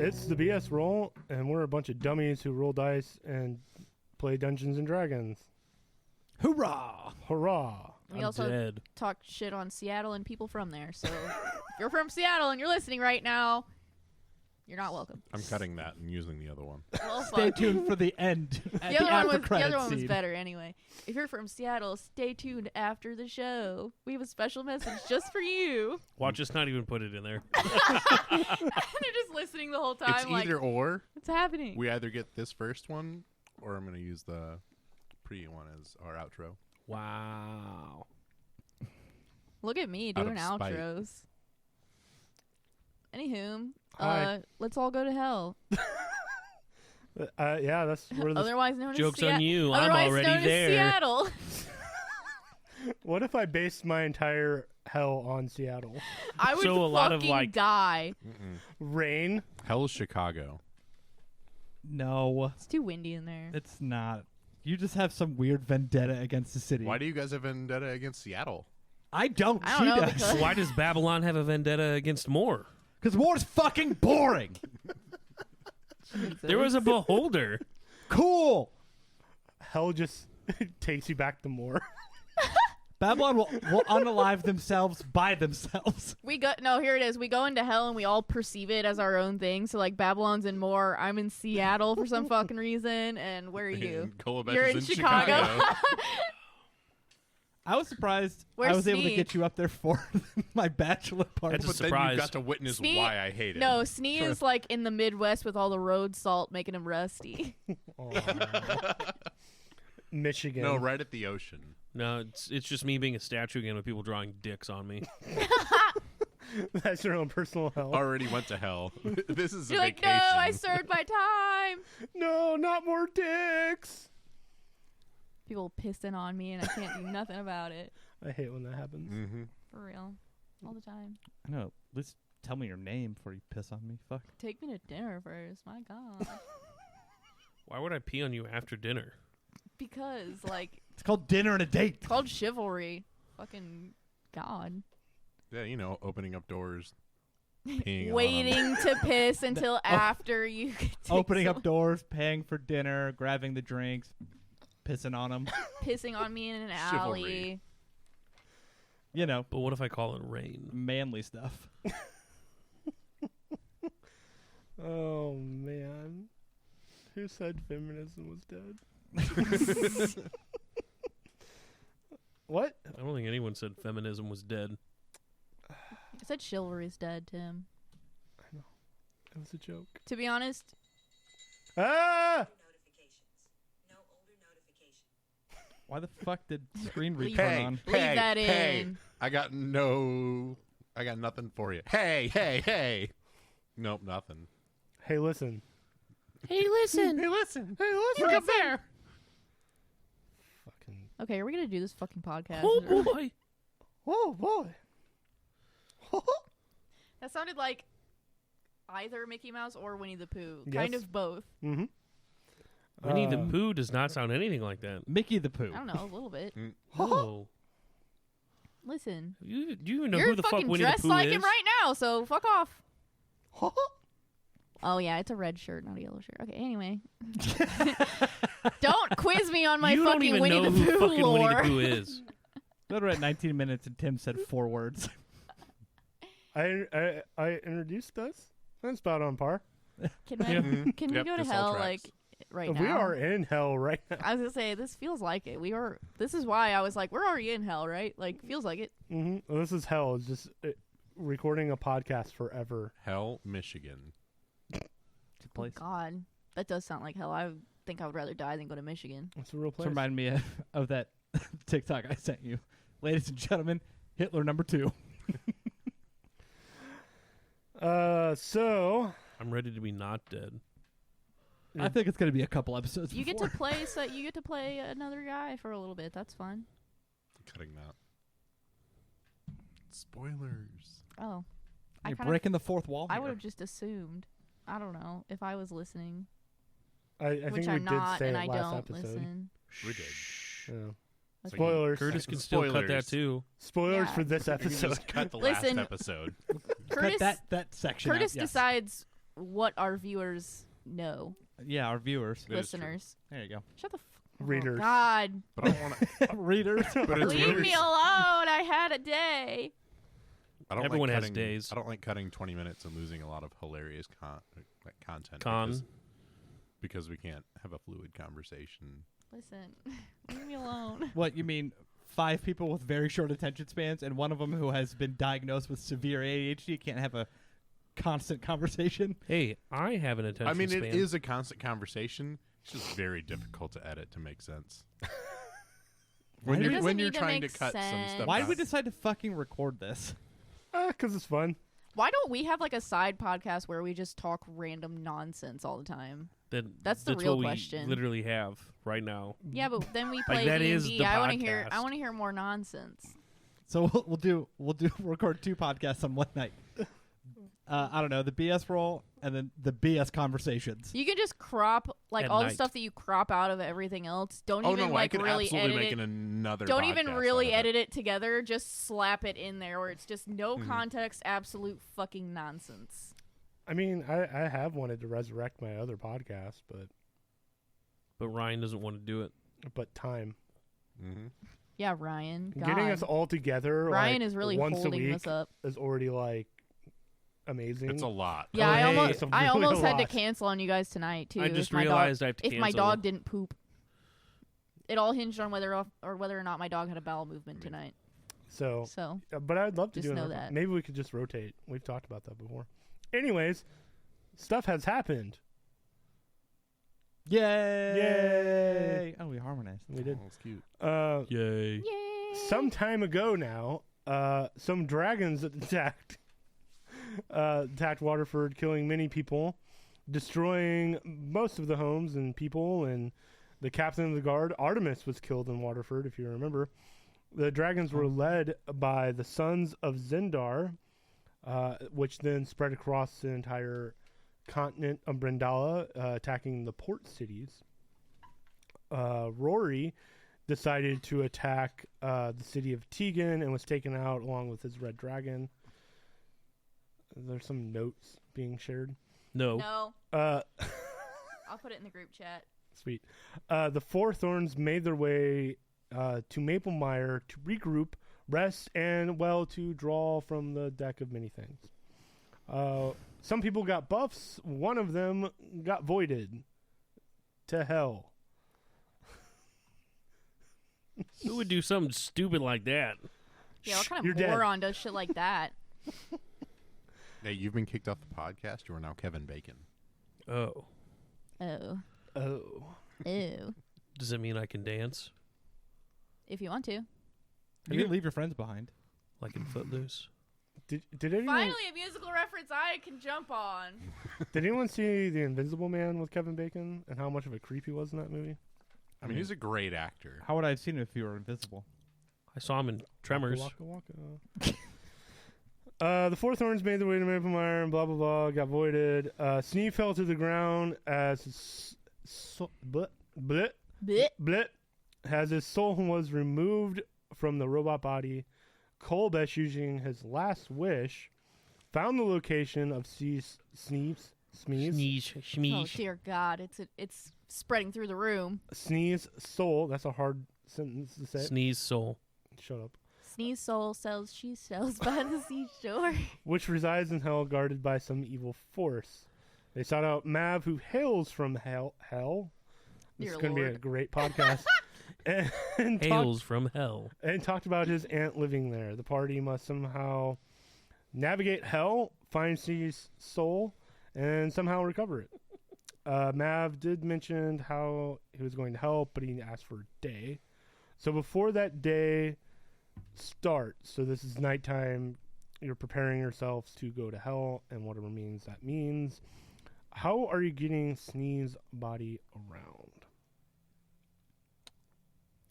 It's the BS roll, and we're a bunch of dummies who roll dice and play Dungeons and Dragons. Hoorah! Hurrah! We I'm also dead. talk shit on Seattle and people from there. So if you're from Seattle and you're listening right now, you're not welcome. I'm cutting that and using the other one. Well, Stay fuck. tuned for the end. At The other one credit was scene. better anyway. If you're from Seattle, stay tuned after the show. We have a special message just for you. Watch us not even put it in there. They're just listening the whole time. It's like, either or. what's happening? We either get this first one, or I'm going to use the pre one as our outro. Wow. Look at me Out doing of spite. outros. Anywho, Hi. let's all go to hell. Yeah, that's where the. Otherwise known Joke's as on you. I'm Otherwise already known there. As Seattle. What if I based my entire hell on Seattle? I would So a lot of, fucking like- die. Rain. Hell's Chicago. No, It's too windy in there. it's not. You just have some weird vendetta against the city. Why do you guys have vendetta against Seattle? I don't. I don't She know, does. because- Why does Babylon have a vendetta against Moore? Because war's fucking boring. There was a beholder. Cool. Hell just takes you back to more. Babylon will unalive themselves by themselves. Here it is. We go into hell and we all perceive it as our own thing. So like Babylon's in Moore. I'm in Seattle for some fucking reason. And where are you? And Colabesh You're is in in Chicago. I was surprised Where's I was able to Snee? get you up there for my bachelor party. That's a But then surprise. you got to witness Snee- why I hate it. No, Snee is like in the Midwest with all the road salt making him rusty. Michigan. No, right at the ocean. No, it's just me being a statue again with people drawing dicks on me. That's your own personal hell. Already went to hell. This is You're a like, vacation. no, I served my time. No, not more dicks. People pissing on me and I can't do nothing about it. I hate when that happens. Mm-hmm. For real. All the time. I know. At least tell me your name before you piss on me. Fuck. Take me to dinner first. My God. Why would I pee on you after dinner? Because, like, It's called dinner and a date. it's called chivalry. Fucking God. Yeah, you know, opening up doors, peeing on 'em. Waiting to piss until after you take Opening some- up doors, paying for dinner, grabbing the drinks, pissing on them. pissing on me in an Chivalry. alley. You know, But what if I call it rain? manly stuff. Oh man, who said feminism was dead? What? I don't think anyone said feminism was dead. I said chivalry's dead, Tim. It was a joke. To be honest, Ah! Why the fuck did screen read Leave- turn Hey, on? leave hey, that hey, in. I got nothing for you. Hey, hey, hey. Nope, nothing. Hey, listen. Hey, listen. Hey, listen. Hey, listen. Look up there. Fucking. okay, are we gonna do this fucking podcast? Oh, boy. Oh boy. That sounded like either Mickey Mouse or Winnie the Pooh. Yes. Kind of both. Mm-hmm. Winnie the Pooh does not sound anything like that. Mickey the Pooh. I don't know, a little bit. Oh. Listen. Do you even know You're who the fuck fucking Winnie the dressed Pooh like is? him right now, so fuck off. Oh, yeah, it's a red shirt, not a yellow shirt. Okay, anyway. Don't quiz me on my you don't fucking even Winnie know the who Pooh fucking lore. Winnie the Pooh is. That were at 19 minutes and Tim said 4 words. I introduced us. That's about on par. Can we, Mhm. can we Yep, go to this all hell, tracks. like, right now? We are in hell right now. I was going to say, this feels like it. This is why I was like, we're already in hell, right? Like, feels like it. Mm-hmm. This is hell. It's just recording a podcast forever. Hell, Michigan. It's a place. Oh, God. That does sound like hell. I think I would rather die than go to Michigan. It's a real This place. reminded me of that TikTok I sent you. Ladies and gentlemen, Hitler number 2. So I'm ready to be not dead. I think it's going to be a couple episodes You get before. to play you get to play another guy for a little bit. That's fun. Cutting that. Spoilers. Oh. You're kinda- breaking the fourth wall I here. would have just assumed. I don't know if I was listening, I which think I'm we not, did say and it I last don't episode. listen. We did. Yeah. Okay. Spoilers. Curtis can still cut that Spoilers. too. Spoilers Yeah. for this You can episode. just cut the Listen, last episode. Curtis, Cut that section Curtis out. Yes. decides what our viewers know, Yeah, our viewers. That is true. listeners. There you go. Shut the Readers. Oh, God. But I don't want to. Readers. But it's Leave readers. me alone. I had a day. I don't Everyone like has cutting, days. I don't like cutting 20 minutes and losing a lot of hilarious content. Con. Because we can't have a fluid conversation. Listen, leave me alone. What, you mean 5 people with very short attention spans and one of them who has been diagnosed with severe ADHD can't have a constant conversation? Hey, I have an attention I mean, span. it is a constant conversation. It's just very difficult to edit to make sense. Why when did you're, it when doesn't you're need to trying to make cut some sense. stuff Why out. did we decide to fucking record this? Because it's fun. Why don't we have like a side podcast where we just talk random nonsense all the time? That's the real what question. we literally have right now. Yeah, but then we play that is D&D. the I want to hear. I podcast. want to hear more nonsense. So we'll record 2 podcasts on one night. I don't know, the BS roll and then the BS conversations. You can just crop like At all the night. stuff that you crop out of everything else. Don't Oh even no, I like could really absolutely edit make it. another. Don't even podcast really out of edit it together. Just slap it in there where it's just no Mhm. context, absolute fucking nonsense. I mean, I have wanted to resurrect my other podcast, But Ryan doesn't want to do it. but time. Mm-hmm. Yeah, Ryan. God. Getting us all together Ryan like, is really once a holding week this up. is already like amazing. It's a lot. Yeah, Oh, I hey, almost it's a I really almost had to lot. cancel on you guys tonight too. I just if my realized dog, I have to if my cancel. dog didn't poop. It all hinged on whether or not my dog had a bowel movement tonight. So, So but I'd love to Just do know another. that. Maybe we could just rotate. We've talked about that before. Anyways, stuff has happened. Yay! Yay! Oh, we harmonized. We did. Oh, it's cute. Yay. yay! Some time ago now, some dragons attacked Waterford, killing many people, destroying most of the homes and people, and the captain of the guard, Artemis, was killed in Waterford, if you remember. The dragons were led by the sons of Zendar, which then spread across the entire continent of Brindala, attacking the port cities. Rory decided to attack the city of Tegan and was taken out along with his red dragon. There's some notes being shared. No. No, Uh, I'll put it in the group chat. Sweet. The 4 Thorns made their way to Maplemire to regroup, rest, and, well, to draw from the deck of many things. Some people got buffs. One of them got voided to hell. Who would do something stupid like that? Yeah, what kind You're of dead. moron does shit like that? Hey, you've been kicked off the podcast. You are now Kevin Bacon. Oh. Oh, Oh. ew. Does it mean I can dance? If you want to. You can leave your friends behind. Like in Footloose? Did anyone Finally, a musical reference I can jump on. did anyone see The Invisible Man with Kevin Bacon and how much of a creep he was in that movie? I mean, he's a great actor. How would I have seen it if you were invisible? I saw him in Tremors. Waka, waka, waka. The 4 Thorns made their way to Maplemire and blah blah blah, got voided. Sneeve fell to the ground as Blech. Blit, as his soul was removed from the robot body. Kolbesh, using his last wish, found the location of Sneeve's Oh dear God, it's spreading through the room. soul. That's a hard sentence to say. Sneeze soul. Shut up. Sneeze soul sells she sells by the seashore. Which resides in hell, guarded by some evil force. They sought out Mav, who hails from hell. This Dear is going to be a Lord. great podcast. and Hails from hell. talked about his aunt living there. The party must somehow navigate hell, find Sneeve's soul, and somehow recover it. Mav did mention how he was going to help, but he asked for a day. So before that day starts, so this is nighttime, you're preparing yourselves to go to hell, and whatever means that means. How are you getting Sneeve's body around?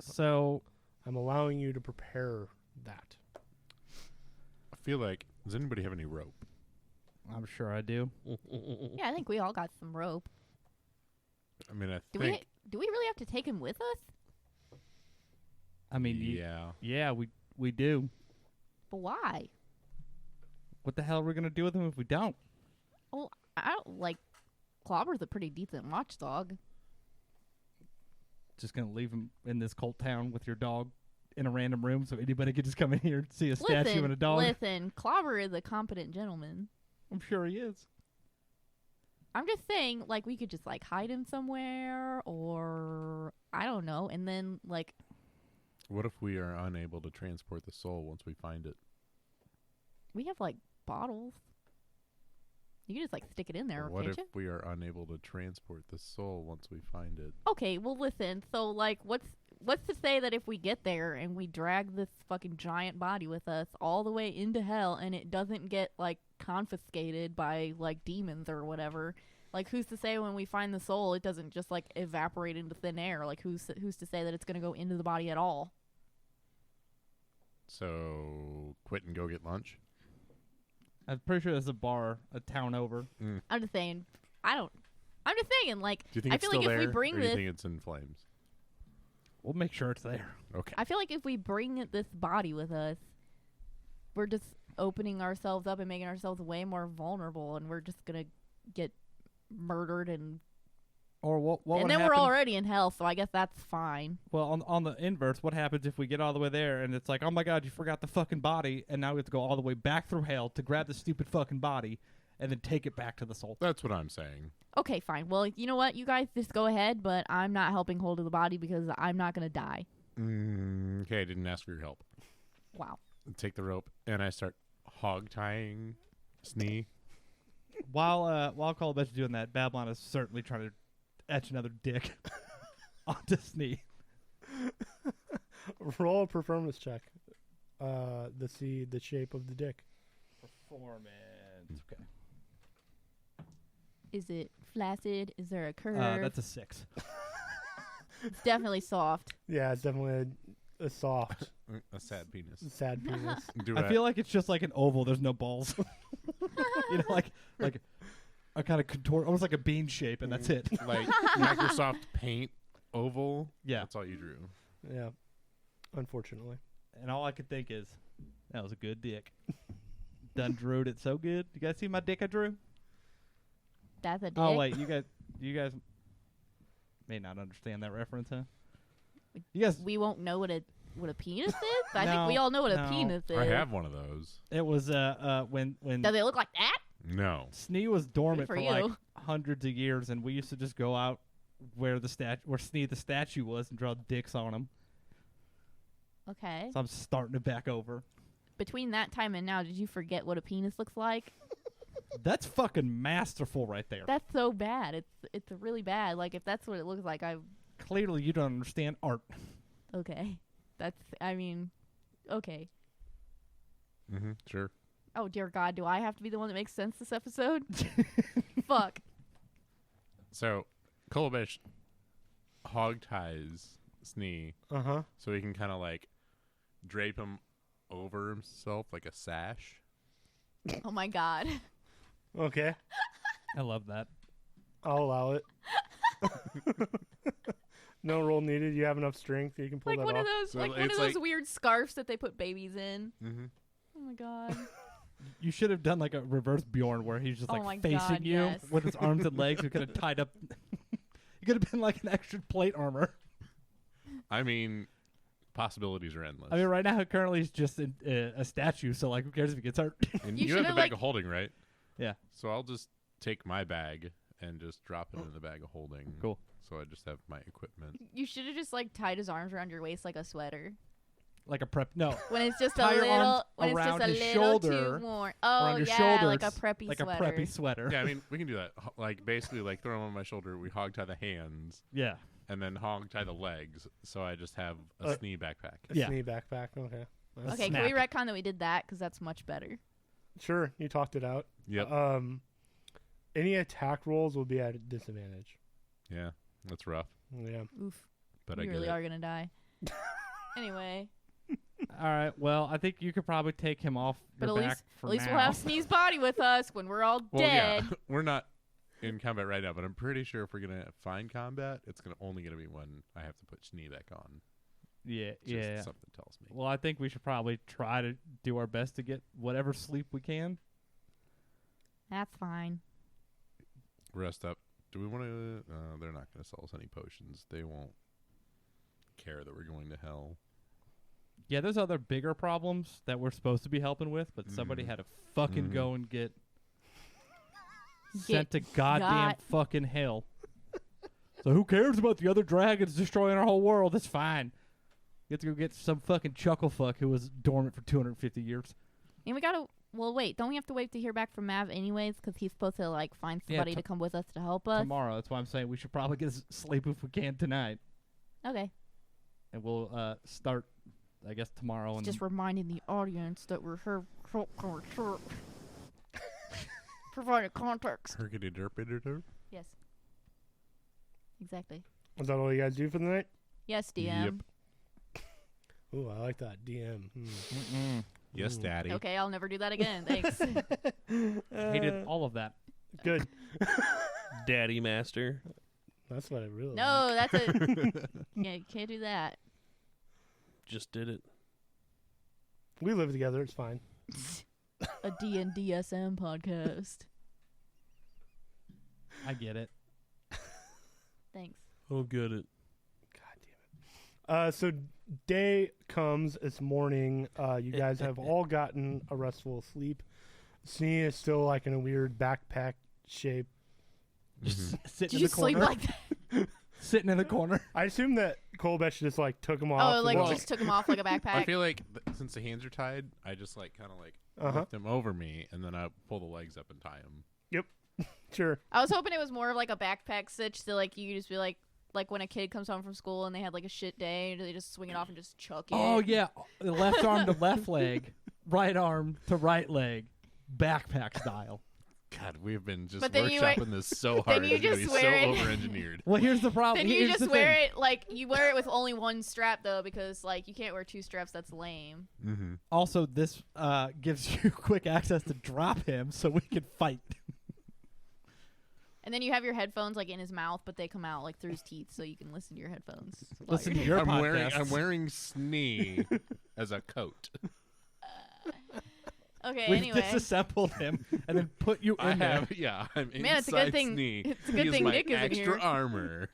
So I'm allowing you to prepare that. I feel like, does anybody have any rope? I'm sure I do. Yeah, I think we all got some rope. I mean, I Do think. we really have to take him with us? I mean, Yeah. we do. But why? What the hell are we gonna do with him if we don't? Well, I don't like. Clobber's a pretty decent watchdog. Just gonna leave him in this cold town with your dog in a random room, so anybody could just come in here and see a statue and a dog. Listen, Clobber is a competent gentleman. I'm sure he is. I'm just saying, like, we could just like hide him somewhere, or I don't know, and then like. What if we are unable to transport the soul once we find it? We have like bottles. You can just like stick it in there, What can't if you? we are unable to transport the soul once we find it? Okay, well listen. So like, what's to say that if we get there and we drag this fucking giant body with us all the way into hell and it doesn't get like confiscated by like demons or whatever? Like, who's to say when we find the soul it doesn't just like evaporate into thin air? Like, who's to say that it's gonna go into the body at all? So quit and go get lunch. I'm pretty sure there's a bar a town over. I'm just saying. I'm just saying. Like, Do you think I it's feel still like there, if we bring or do you this, think it's in flames? We'll make sure it's there. Okay. I feel like if we bring this body with us, we're just opening ourselves up and making ourselves way more vulnerable, and we're just gonna get murdered, and Or what and would then happen? we're already in hell. So I guess that's fine. Well, on the inverse, what happens if we get all the way there and it's like, oh my god, you forgot the fucking body, and now we have to go all the way back through hell to grab the stupid fucking body and then take it back to the soul? That's what I'm saying. Okay, fine. Well, you know what? You guys just go ahead, but I'm not helping hold of the body because I'm not gonna die. Okay, I didn't ask for your help. Wow. Take the rope, and I start hog tying Snee. While Colabesh is doing that, Babylon is certainly trying to etch another dick onto Snee. Roll a performance check. To see the shape of the dick. Performance. Okay. Is it flaccid? Is there a curve? That's a 6. It's definitely soft. Yeah, it's definitely a soft, A sad penis. sad penis. I feel like it's just like an oval. There's no balls. You know, like a kind of contour, almost like a bean shape, and that's it. like Microsoft Paint oval. Yeah. That's all you drew. Yeah, unfortunately. And all I could think is, that was a good dick. Done drew it so good. You guys see my dick I drew? That's a dick. Oh wait, you guys may not understand that reference, huh? You guys, We won't know what a penis is. I think No, we all know what a no. penis is. I have one of those. it was when Does it look like that? No. Snee was dormant for for like you. hundreds of years, and we used to just go out where Snee the statue was and draw dicks on him. Okay. So I'm starting it back over. Between that time and now, did you forget what a penis looks like? That's fucking masterful right there. That's so bad. It's really bad. Like, if that's what it looks like, Clearly, you don't understand art. okay. Okay. Sure. Oh dear God, do I have to be the one that makes sense this episode? Fuck. So, Kolobesh hog ties Snee so he can kind of like drape him over himself like a sash. Oh my God. Okay, I love that. I'll allow it. No roll needed. You have enough strength. You can pull Like that one off. of those, So like one it's of those like- weird scarves that they put babies in. Mm-hmm. Oh my God. You should have done like a reverse Bjorn where he's just Oh like my facing God, you yes. with his arms and legs. You could have tied up. You could have been like an extra plate armor. I mean, possibilities are endless. I mean, right now currently he's just a statue. So like, who cares if he gets hurt? and You you have the should've, bag like- of holding, right? Yeah. So I'll just take my bag and just drop it in the bag of holding. Cool. So I just have my equipment. You should have just like tied his arms around your waist like a sweater. Like a prep. No. When it's just Tie a your little, arms when it's just around a his little shoulder, too warm. Oh around your yeah, shoulders, like a preppy like sweater. a preppy sweater. Yeah, I mean, we can do that. Like, basically, like, throw them on my shoulder. We hog tie the hands, Yeah. and then hog tie the legs. So I just have a Snee backpack. A Yeah. Snee backpack. Okay. Nice. Okay, Snap. can we retcon that we did that because that's much better. Sure, you talked it out. Yep. Any attack rolls will be at a disadvantage. Yeah, that's rough. Yeah. Oof. But You I get really it. are gonna die. Anyway, All right. Well, I think you could probably take him off but your at back least for at least now. we'll have Snee's body with us when we're all Well, dead. yeah, we're not in combat right now, but I'm pretty sure if we're gonna find combat, it's only gonna be when I have to put Snee back on. Yeah. Just Yeah. something tells me. Well, I think we should probably try to do our best to get whatever sleep we can. That's fine. rest up. Do we want to? They're not going to sell us any potions. They won't care that we're going to hell. Yeah, there's other bigger problems that we're supposed to be helping with, but somebody had to fucking go and get sent to goddamn fucking hell. So who cares about the other dragons destroying our whole world? That's fine. You have to go get some fucking chuckle fuck who was dormant for 250 years. And we gotta. Well, wait. Don't we have to wait to hear back from Mav anyways? Because he's supposed to like find somebody to come with us to help us tomorrow. That's why I'm saying we should probably get sleep if we can tonight. Okay. And we'll start, I guess, tomorrow. And just reminding the audience that we're here. Providing context. Herkity derpity. Yes. Exactly. Is that all you guys do for the night? Yes, DM. Yep. Ooh, I like that. DM. Yes, Daddy. Okay, I'll never do that again. Thanks. hated all of that. Good. Daddy master. That's what I really No, like. that's it. Yeah, you can't do that. Just did it. We live together. It's fine. A DNDSM podcast. I get it. Thanks. Oh, get it. God damn it. So day comes. It's morning. You guys have all gotten a restful sleep. Snee is still like in a weird backpack shape. Just Did sitting in you the sleep corner. like that? Sitting in the corner. I assume that Kolbesh just like took him off. Oh, and like walked- just took him off like a backpack? I feel like since the hands are tied, I just like kind of like lift them over me, and then I pull the legs up and tie them. Sure. I was hoping it was more of like a backpack stitch, so like you could just be like when a kid comes home from school and they had like a shit day, they just swing it off and just chuck it. Oh, yeah. Left arm to left leg. Right arm to right leg. Backpack style. God, we've been just But then you workshopping this so hard. then you It's gonna just be so wear it. over-engineered. Well, here's the problem. Then you Here's just the wear thing. it like you wear it with only one strap though, because like you can't wear two straps. That's lame. Mm-hmm. Also, this gives you quick access to drop him so we can fight. And then you have your headphones like in his mouth, but they come out like through his teeth, so you can listen to your headphones. while Listen you're- to your I'm podcast. wearing Snee as a coat. Okay. We've Anyway, disassembled him and then put you in I there. have, yeah. I'm Man, it's a good inside thing- Snee. it's a good He thing my Nick isn't extra here. armor.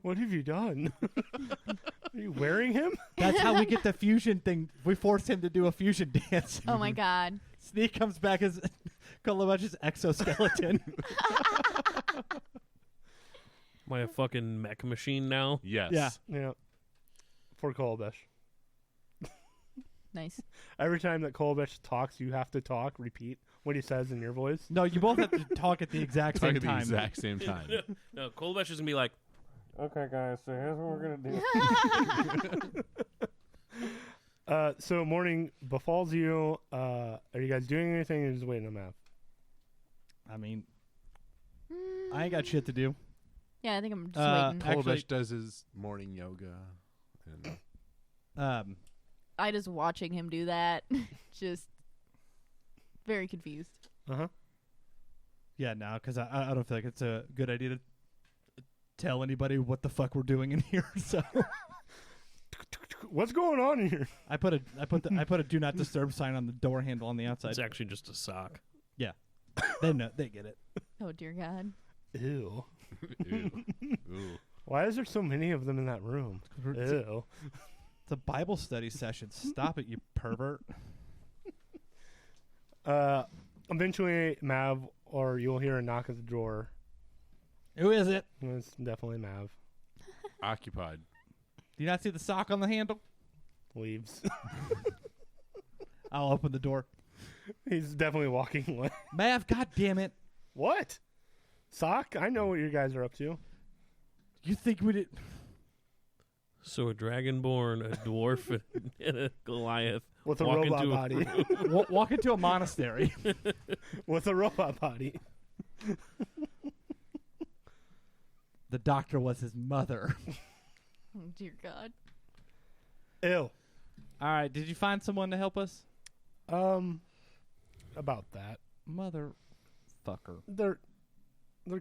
What have you done? Are you wearing him? That's how we get the fusion thing. We forced him to do a fusion dance. oh my god. Sneak comes back as Kolobach's exoskeleton. Am I a fucking mech machine now? Yes. Yeah. Yeah. For Kolbesh. Nice. Every time that Kolbesh talks, you have to repeat what he says in your voice. No, you both have to talk at the exact Talk same at the time. exact same time. No, Kolbesh is going to be like, Okay, guys, so here's what we're going to do. So morning befalls you. Are you guys doing anything or just waiting on Mav? I mean, I ain't got shit to do. Yeah, I think I'm just waiting. Actually- Kolbesh does his morning yoga. And I just watching him do that. Just very confused. Uh-huh. Yeah, no, because I don't feel like it's a good idea to tell anybody what the fuck we're doing in here. So What's going on in here? I put a do not disturb sign on the door handle on the outside. it's actually just a sock. They know, they get it. Oh dear God. Ew. Ew. Ooh. Why is there so many of them in that room? It's Ew. a Bible study session. Stop it, you pervert. Eventually, Mav, or you'll hear a knock at the door. Who is it? It's definitely Mav. Occupied. Do you not see the sock on the handle? Leaves. I'll open the door. He's definitely walking away. Mav, god damn it. What? Sock? I know what you guys are up to. You think we did? So a dragonborn, a dwarf, and a Goliath With a walk robot into a body. room. Walk into a monastery. With a robot body. The doctor was his mother. Oh dear God. Ew. All right, did you find someone to help us? About that. Motherfucker. They're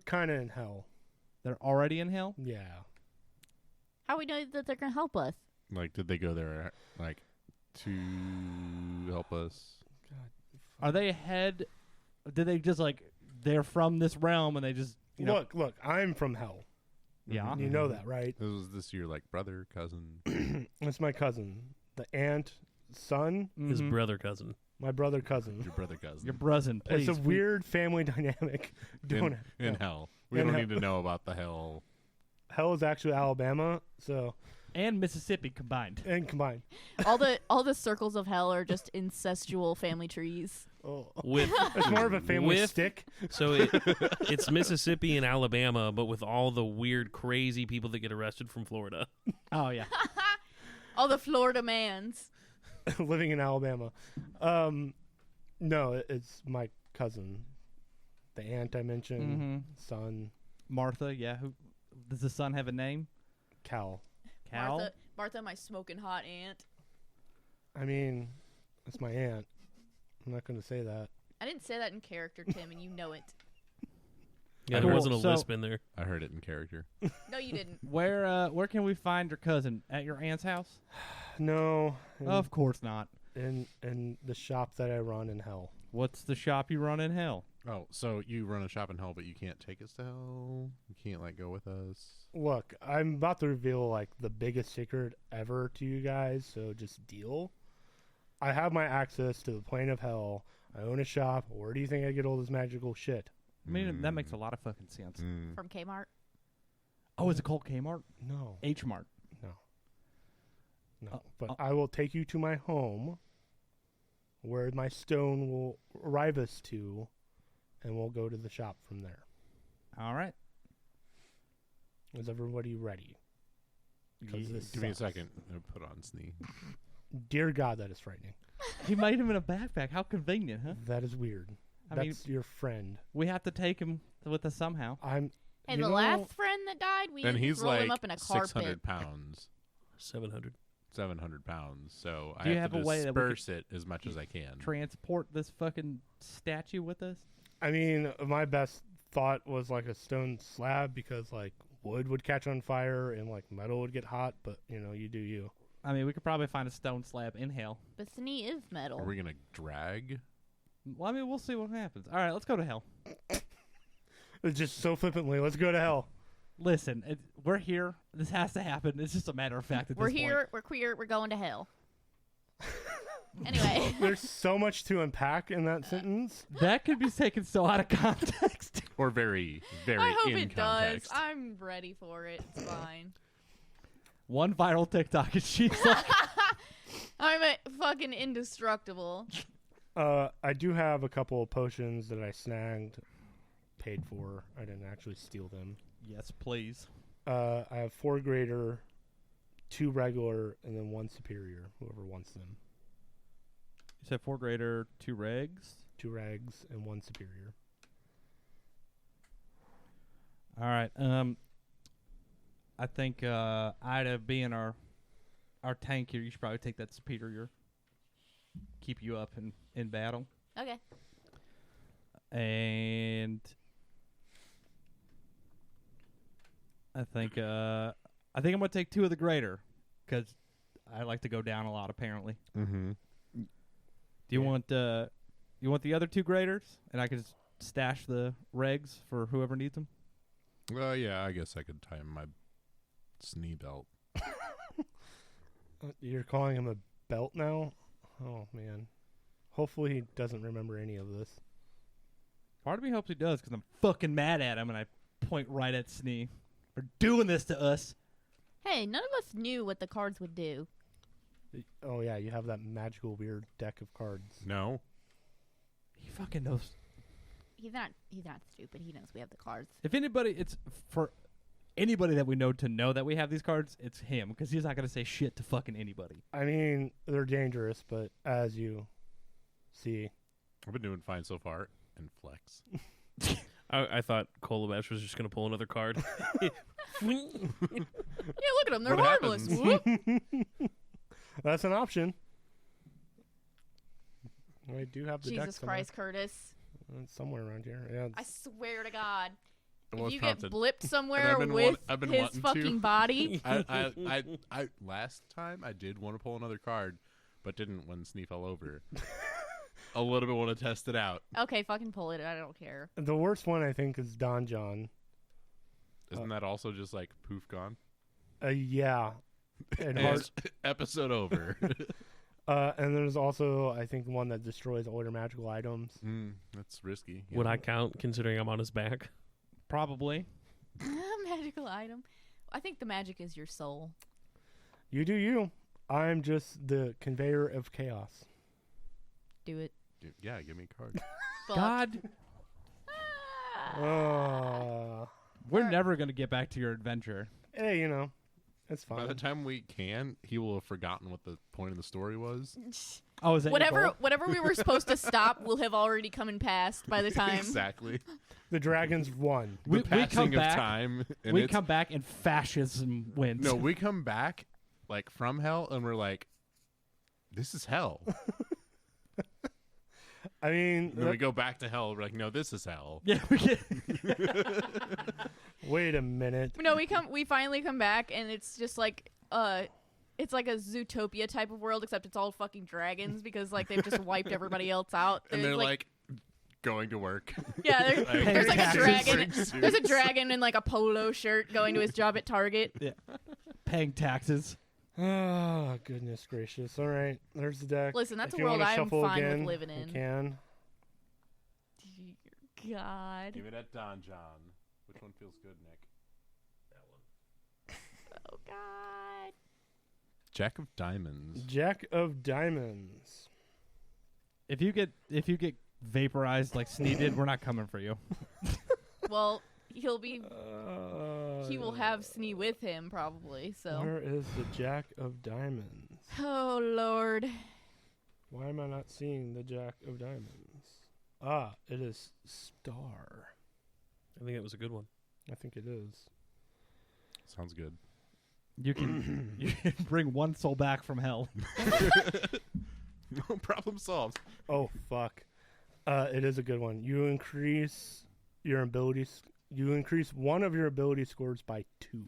kind of in hell. They're already in hell? Yeah. How we know that they're gonna help us? Like, did they go there, like, to help us? Are they ahead? Did they just, like, they're from this realm and they just Look, I'm from hell. Yeah. You know that, right? This your like brother, cousin? It's my cousin. The aunt, son, His brother cousin. my brother cousin. Your brother, cousin. Your cousin, please. It's a weird family dynamic. in hell. We In don't hell. need to know about the hell. Hell is actually Alabama, so and Mississippi combined. and combined. All the circles of hell are just incestual family trees. Oh. With It's more of a family With- stick. so it's Mississippi and Alabama, but with all the weird, crazy people that get arrested from Florida. Oh yeah. All the Florida mans. Living in Alabama. No, it's my cousin. The aunt I mentioned, Mm-hmm. son, Martha, yeah. Who does the son have a name? Cal. Cal. Martha, my smoking hot aunt. I mean, that's my aunt. I'm not going to say that. I didn't say that in character, Tim, and you know it. Yeah, Cool. there wasn't a So- lisp in there. I heard it in character. No, you didn't. Where can we find your cousin? At your aunt's house? No. Of course not. In the shop that I run in hell. What's the shop you run in hell? Oh, so you run a shop in hell, but you can't take us to hell? You can't, like, go with us? Look, I'm about to reveal, like, the biggest secret ever to you guys, so just deal. I have my access to the plane of hell. I own a shop. Where do you think I get all this magical shit? I mean, that makes a lot of fucking sense. From Kmart. Oh, is it called Kmart? No. H Mart. No. But I will take you to my home, where my stone will arrive us to, and we'll go to the shop from there. All right. Is everybody ready? 'Cause this Give me a sucks. second. I'll put on Snee. Dear God, that is frightening. He made him in a backpack. How convenient, huh? That is weird. I mean, That's your friend. we have to take him with us somehow. Hey, you the know- last friend that died, we And just he's rolled like him up in a carpet. 600 pounds. 700. 700 pounds. So Do I you have have to a way that we could disperse it as much as I can. Transport this fucking statue with us? I mean, my best thought was like a stone slab because like wood would catch on fire and like metal would get hot, but you know, you do you. I mean, we could probably find a stone slab in hell. But Snee is metal. Are we going to drag? Well, I mean, we'll see what happens. All right, let's go to hell. It's just so flippantly. Let's go to hell. Listen, we're here. This has to happen. It's just a matter of fact at We're this here. point. We're queer. We're going to hell. Anyway. There's so much to unpack in that sentence. That could be taken so out of context. Or very, very I hope in it context. does. I'm ready for it. It's fine. One viral TikTok and she's like, I'm fucking indestructible. I do have a couple of potions that I snagged, paid for. I didn't actually steal them. yes, please. I have 4 greater, 2 regular, and then 1 superior. Whoever wants them. You said 4 greater, 2 regs. 2 regs and 1 superior. All right. I think Ida being our tank here, you should probably take that superior. Keep you up in battle. Okay. And I think I'm gonna take 2 of the greater because I like to go down a lot apparently. Mm-hmm. Do you want the other 2 graders and I could just stash the regs for whoever needs them? Well, yeah, I guess I could tie my Snee belt. You're calling him a belt now? Oh, man. Hopefully he doesn't remember any of this. Part of me hopes he does because I'm fucking mad at him and I point right at Snee for doing this to us. Hey, none of us knew what the cards would do. Oh, yeah, you have that magical weird deck of cards. No. He fucking knows. He's not stupid. He knows we have the cards. If anybody, it's for anybody that we know to know that we have these cards, it's him because he's not going to say shit to fucking anybody. I mean, they're dangerous, but as you see. I've been doing fine so far. And flex. I thought Colabash was just going to pull another card. Yeah, look at them. They're What harmless. happens? Whoop. That's an option. I do have the deck Jesus somewhere. Christ, Curtis. It's somewhere around here. Yeah, I swear to God. Well, If you prompted. get blipped somewhere been with I've been his wanting to. fucking body. I last time I did want to pull another card, but didn't when Snee fell over. a little bit want to test it out. Okay, fucking pull it. I don't care. The worst one, I think, is Donjon. Isn't that also just like poof gone? Yeah. And And episode over. and there's also, I think, one that destroys all your magical items. That's risky. Would I count considering I'm on his back? Probably. Magical item. I think the magic is your soul. You do you. I'm just the conveyor of chaos. Do it. Yeah, give me a card. Fuck. God, Uh, we're Alright. never gonna get back to your adventure. hey, you know, it's fine. By the time we can, he will have forgotten what the point of the story was. Oh, is that your goal? Whatever we were supposed to stop will have already come and passed by the time. Exactly. The dragons won. We The come passing of back. time. And We it's, come back and fascism wins. No, we come back like from hell, and we're like, "This is hell." I mean, And then we go back to hell. We're like, "No, this is hell." Yeah, we get. wait a minute. No, we finally come back and it's just like it's like a Zootopia type of world, except it's all fucking dragons because like they've just wiped everybody else out. And There's, they're like going to work. yeah, there's like a taxes. dragon. Suits. There's a dragon in like a polo shirt going to his job at Target. Paying taxes. Oh, goodness gracious. All right, there's the deck. Listen, that's If a you world wanna I'm shuffle fine again, with living you in. can. Dear God. Give it at Don John. Which one feels good, Nick? Oh God. Jack of Diamonds. Jack of Diamonds. If you get vaporized like Snee did, we're not coming for you. Well, he will have Uh, Snee with him probably. So. Where is the Jack of Diamonds? Oh Lord. Why am I not seeing the Jack of Diamonds? Ah, it is Star. I think it was a good one. I think it is. Sounds good. You can bring one soul back from hell. No problem solved. Oh, fuck. It is a good one. You increase your abilities. You increase one of your ability scores by 2.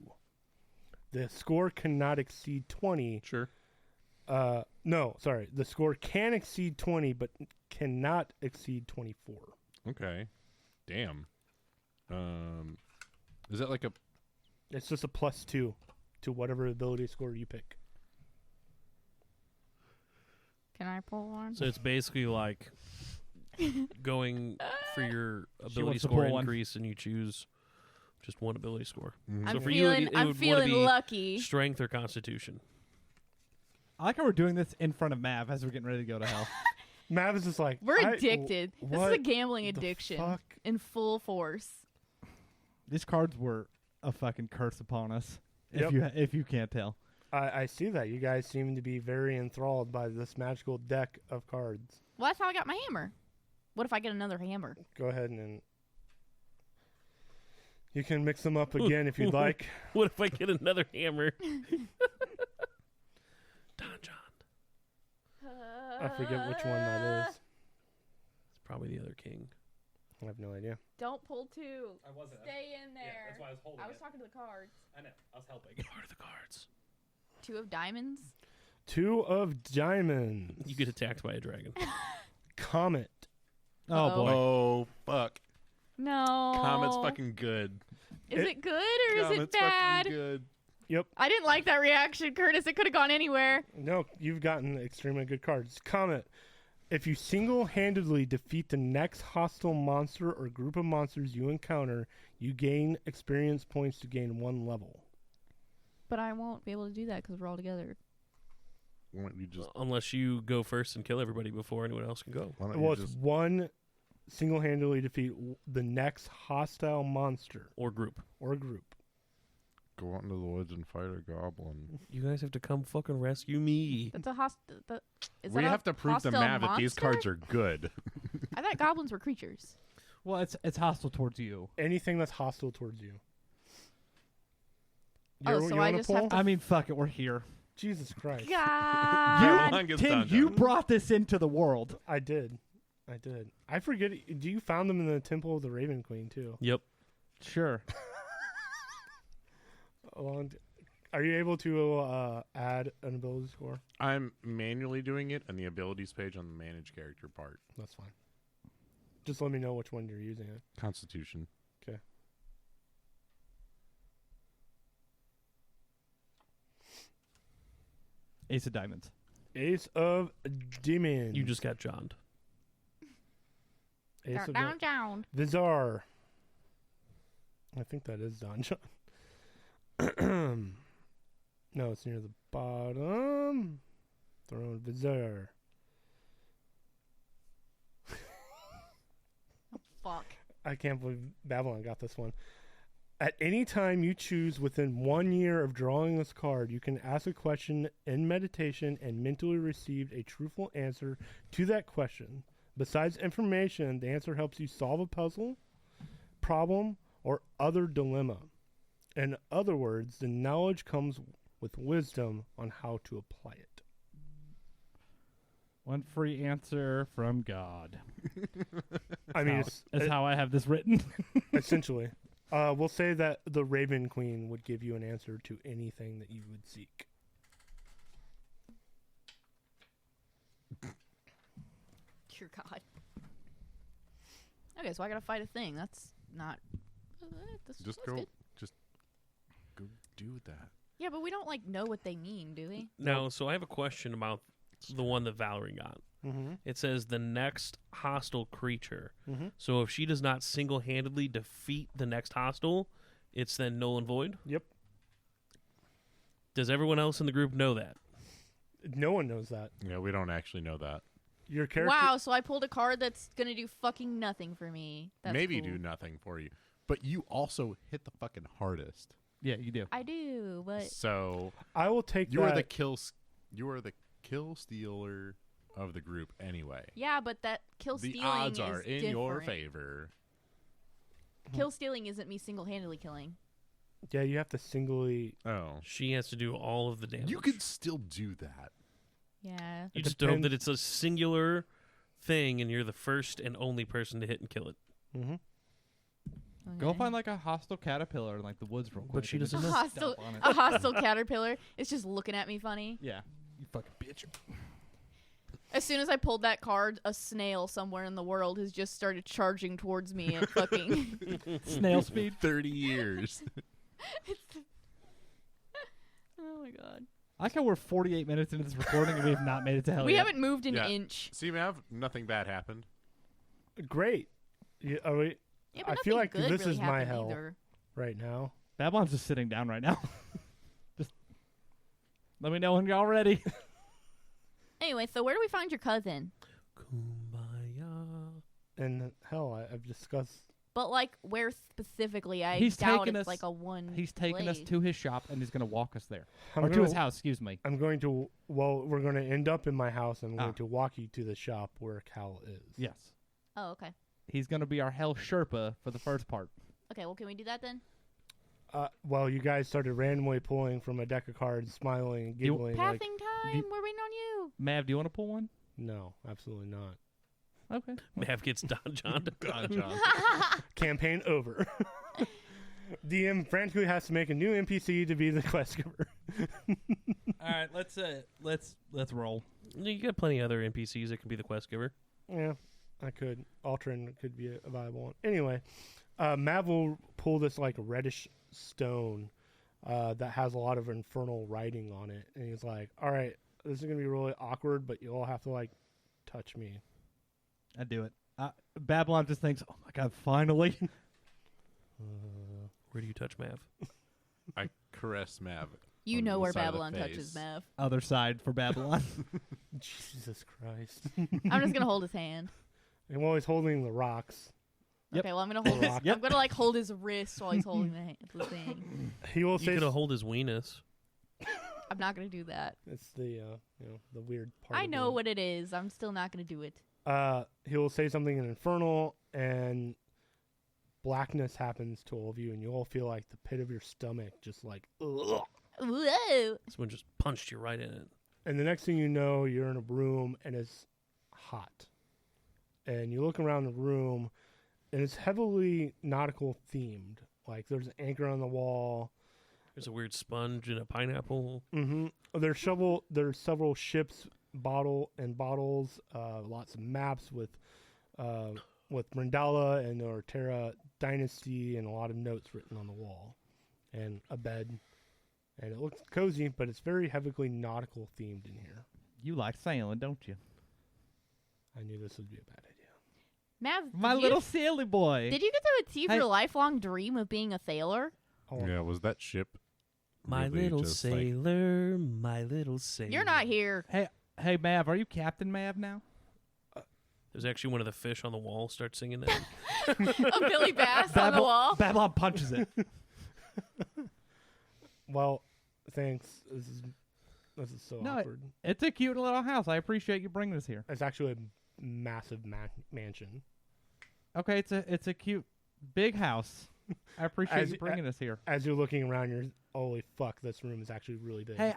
The score cannot exceed 20. Sure. No, sorry. The score can exceed 20, but cannot exceed 24. Okay. Damn. Is that like a? It's just a +2 to whatever ability score you pick. Can I pull one? So it's basically like going for your ability wants to score pull one. increase, and you choose just one ability score. Mhm. So I'm for you, feeling, it would I'm wanna feeling be lucky. Strength or Constitution. I like how we're doing this in front of Mav as we're getting ready to go to hell. Mav is just like, We're addicted. This is a what gambling the addiction fuck? in full force. These cards were a fucking curse upon us. Yep. If you can't tell. I see that. You guys seem to be very enthralled by this magical deck of cards. Well, that's how I got my hammer. What if I get another hammer? Go ahead and you can mix them up again if you'd like. What if I get another hammer? Don John. I forget which one that is. It's probably the other king. I have no idea. Don't pull two. I wasn't. Stay in there. I was holding I was talking to the cards. I know. I was helping. What are the cards? 2 of diamonds. 2 of diamonds. You get attacked by a dragon. Comet. Oh Uh-oh. boy. Oh fuck! No. Comet's fucking good. Is it good or is it Comet's bad? fucking good. Yep. I didn't like that reaction, Curtis. It could have gone anywhere. No, you've gotten extremely good cards. Comet. If you single-handedly defeat the next hostile monster or group of monsters you encounter, you gain experience points to gain 1 level. But I won't be able to do that because we're all together. Why don't you just? Unless you go first and kill everybody before anyone else can go. Why don't Well, you it's just? 1 single-handedly defeat the next hostile monster Or group. or group. Go out into the woods and fight a goblin. You guys have to come fucking rescue me. That's a hostile. We have to prove to Mav that these cards are good. I thought goblins were creatures. Well, it's hostile towards you. Anything that's hostile towards you. Oh, You so I wanna just have pull? to- I mean, fuck it. We're here. Jesus Christ. God. One gets Tim, done, you John. brought this into the world. I did. I forget. Do you found them in the Temple of the Raven Queen too? Yep. Sure. Are you able to add an ability score? I'm manually doing it on the abilities page on the manage character part. That's fine. Just let me know which one you're using it. Constitution. Okay. Ace of Diamonds. Ace of Demons. You just got Johned. Ace of Down. Vizar. I think that is Don John. No, it's near the bottom. Throne Vizar. Fuck. I can't believe Babylon got this one. At any time you choose within 1 year of drawing this card, you can ask a question in meditation and mentally receive a truthful answer to that question. Besides information, the answer helps you solve a puzzle, problem, or other dilemma. In other words, the knowledge comes with wisdom on how to apply it. One free answer from God. I mean, That's how I have this written. essentially. We'll say that the Raven Queen would give you an answer to anything that you would seek. Dear God. Okay, so I gotta fight a thing. That's not. That's good. Just go do that. Yeah, but we don't like know what they mean, do we? No, so I have a question about the one that Valerie got. Mm-hmm. It says the next hostile creature. Mm-hmm. So if she does not single-handedly defeat the next hostile, it's then null and void? Yep. Does everyone else in the group know that? No one knows that. Yeah, we don't actually know that. Your character. Wow, so I pulled a card that's gonna do fucking nothing for me. That's Maybe cool. do nothing for you. But you also hit the fucking hardest. Yeah, you do. I do, but So I will take you that. are the kill stealer of the group anyway. yeah, but that kill The stealing odds is are in your different. favor. Kill stealing isn't me single-handedly killing. Yeah, you have to singly. Oh. She has to do all of the damage. You could still do that. Yeah. You It just hope depends- that it's a singular thing and you're the first and only person to hit and kill it. Mm-hmm. Go Okay. find like a hostile caterpillar in like the woods real quick. But she and just doesn't a know. hostile, stomp on it. a hostile caterpillar. It's just looking at me funny. Yeah, you fucking bitch. As soon as I pulled that card, a snail somewhere in the world has just started charging towards me at fucking. Snail speed. 30 years. Oh my God. I like how we're 48 minutes into this recording and we have not made it to hell We yet. haven't moved an Yeah. inch. See, Mav, nothing bad happened. Great. Yeah, are we Yeah, but I feel nothing like good this really is my happened hell. either. right now? Babylon's just sitting down right now. Just let me know when you're all ready. Anyway, so where do we find your cousin? Kumbaya. And hell, I've discussed. But like, where specifically? I He's doubt taking it's us- like a one. He's taking us place. to his shop and he's going to walk us there. I'm Or to gonna- his house, excuse me. I'm going to. Well, we're going to end up in my house. I'm Ah. going to walk you to the shop where Cal is. Yes. Oh, okay. He's going to be our hell Sherpa for the first part. Okay, well, can we do that then? Well, you guys started randomly pulling from a deck of cards, smiling and You- giggling. Like, Passing time. We're waiting on you. Mav, do you want to pull one? no, absolutely not. Okay. Mav gets Don John. God, John. Campaign over. DM frantically has to make a new NPC to be the quest giver. All right, let's roll. You got plenty of other NPCs that can be the quest giver. Yeah, I could. Altrin could be a viable one. Anyway, Mav will pull this like reddish stone that has a lot of infernal writing on it, and he's like, "All right, this is gonna be really awkward, but you all have to like touch me." I do it. Babylon just thinks, "Oh my god, finally!" Where do you touch Mav? I caress Mav. You on know the where side of the Babylon touches face. Mav. Other side for Babylon. Jesus Christ! I'm just gonna hold his hand. And while he's holding the rocks, Yep. Okay, well, I'm gonna hold. Rock. I'm gonna like hold his wrist while he's holding the thing. he will You say could have hold his weenus. I'm not gonna do that. it's the the weird part. I of know the- what it is. I'm still not gonna do it. he will say something in infernal, and blackness happens to all of you, and you all feel like the pit of your stomach just like ugh. Whoa! Someone just punched you right in it. And the next thing you know, you're in a room and it's hot. And you look around the room and it's heavily nautical themed. Like there's an anchor on the wall. There's a weird sponge and a pineapple. Mm-hmm. There's several ships, bottles, lots of maps with Mandala and Ortera Dynasty, and a lot of notes written on the wall, and a bed. And it looks cozy, but it's very heavily nautical themed in here. You like sailing, don't you? I knew this would be a bad idea. Mav, My little silly boy. did you get to achieve Hey. your lifelong dream of being a sailor? Oh, Yeah, was that ship? My really little just, like- sailor, my little sailor. You're not here. Hey, Mav, are you Captain Mav now? There's actually one of the fish on the wall starts singing that. A Billy Bass on the wall. Babylon punches it. Well, thanks. This is so No, awkward. It's a cute little house. I appreciate you bringing us here. It's actually a massive mansion. Okay, it's a cute big house. I appreciate As- you bringing us here. As you're looking around, you're holy fuck. This room is actually really big. Hey,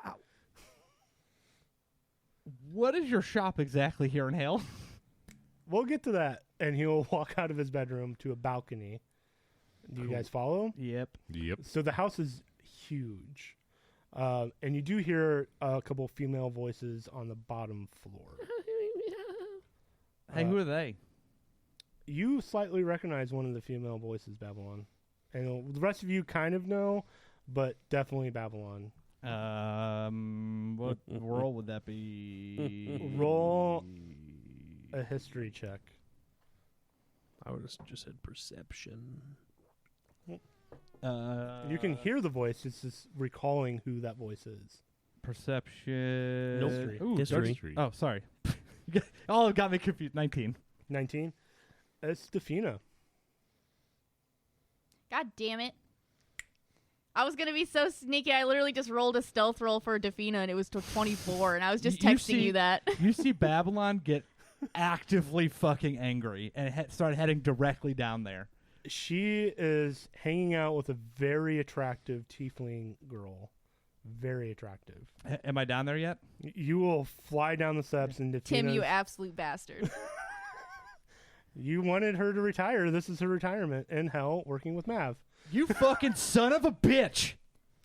what is your shop exactly here in hell? We'll get to that. And he'll walk out of his bedroom to a balcony. Do you guys follow? Yep. Yep. So the house is huge. And you do hear a couple female voices on the bottom floor. Hey, who are they? You slightly recognize one of the female voices, Babylon. And the rest of you kind of know, but definitely Babylon. What world would that be? Roll a history check. I would have just said perception. You can hear the voice, it's just recalling who that voice is. Perception. History. Ooh, History. History. Oh, sorry. Oh, it got me confused. 19. 19? It's Defina. God damn it. I was going to be so sneaky. I literally just rolled a stealth roll for Defina, and it was to 24, and I was just You texting see- you that. You see Babylon get actively fucking angry and start heading directly down there. She is hanging out with a very attractive tiefling girl. Very attractive. Am I down there yet? You will fly down the steps and Tim, you Defina's- absolute bastard. You wanted her to retire. This is her retirement in hell working with Mav. You fucking son of a bitch.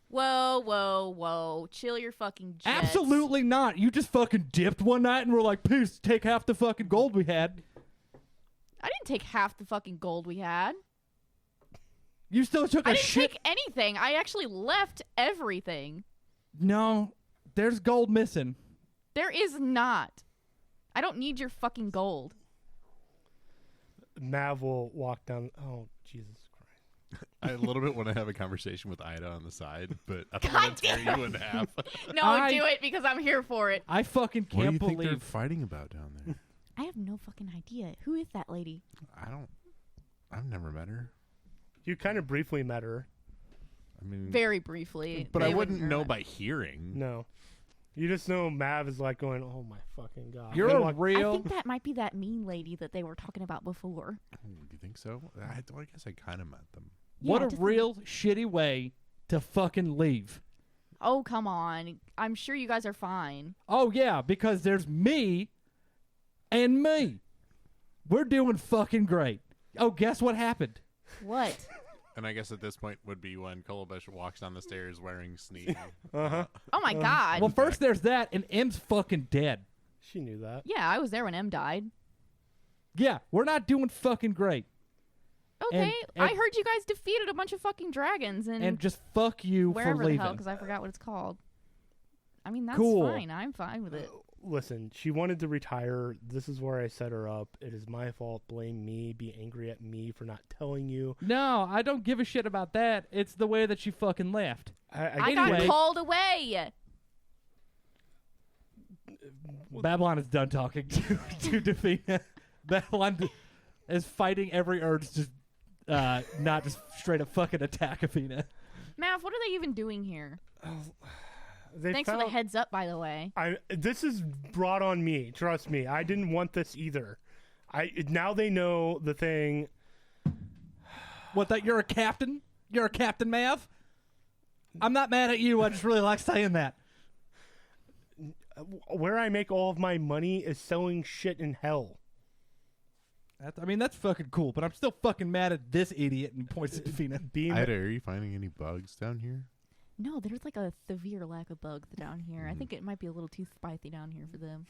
Whoa, whoa, whoa. Chill your fucking jets. Absolutely not. You just fucking dipped one night and were like, peace, take half the fucking gold we had. I didn't take half the fucking gold we had. You still took I a didn't shit. take anything. I actually left everything. No, there's gold missing. There is not. I don't need your fucking gold. Mav will walk down. Oh, Jesus Christ. I a little bit want to have a conversation with Ida on the side, but I don't want to tear you in half. No, I- do it because I'm here for it. I fucking What do you can't think they're believe. fighting about down there? I have no fucking idea. Who is that lady? I've never met her. You kind of briefly met her. I mean, Very briefly. but They I wouldn't know remember. by hearing. No. You just know Mav is like going, oh my fucking God. You're And a walk- I real. think that might be that mean lady that they were talking about before. Do you think so? I guess I kind of met them. What Yeah, a just- real shitty way to fucking leave. Oh, come on. I'm sure you guys are fine. Oh, yeah, because there's me and me. We're doing fucking great. Oh, guess what happened? What? And I guess at this point would be when Kolobush walks down the stairs wearing Sneak. Uh-huh. Oh my god. Well, first there's that, and M's fucking dead. She knew that. Yeah, I was there when M died. Yeah, we're not doing fucking great. Okay, And- I heard you guys defeated a bunch of fucking dragons And just fuck you for wherever the leaving. hell, because I forgot what it's called. I mean, that's Cool. fine. I'm fine with it. Listen, she wanted to retire. This is where I set her up. It is my fault. Blame me. Be angry at me for not telling you. No, I don't give a shit about that. It's the way that she fucking left. I got Anyway- called away. Babylon is done talking to Defina. Babylon is fighting every urge to not just straight up fucking attack Athena. Mav, what are they even doing here? They Thanks for found- the heads up, by the way. This is brought on me. Trust me. I didn't want this either. Now they know the thing. What, that you're a captain? You're a Captain Mav? I'm not mad at you. I just really like saying that. Where I make all of my money is selling shit in hell. That's fucking cool, but I'm still fucking mad at this idiot and points at Defina. Being Ida, are you finding any bugs down here? No, there's like a severe lack of bugs down here. I think it might be a little too spicy down here for them.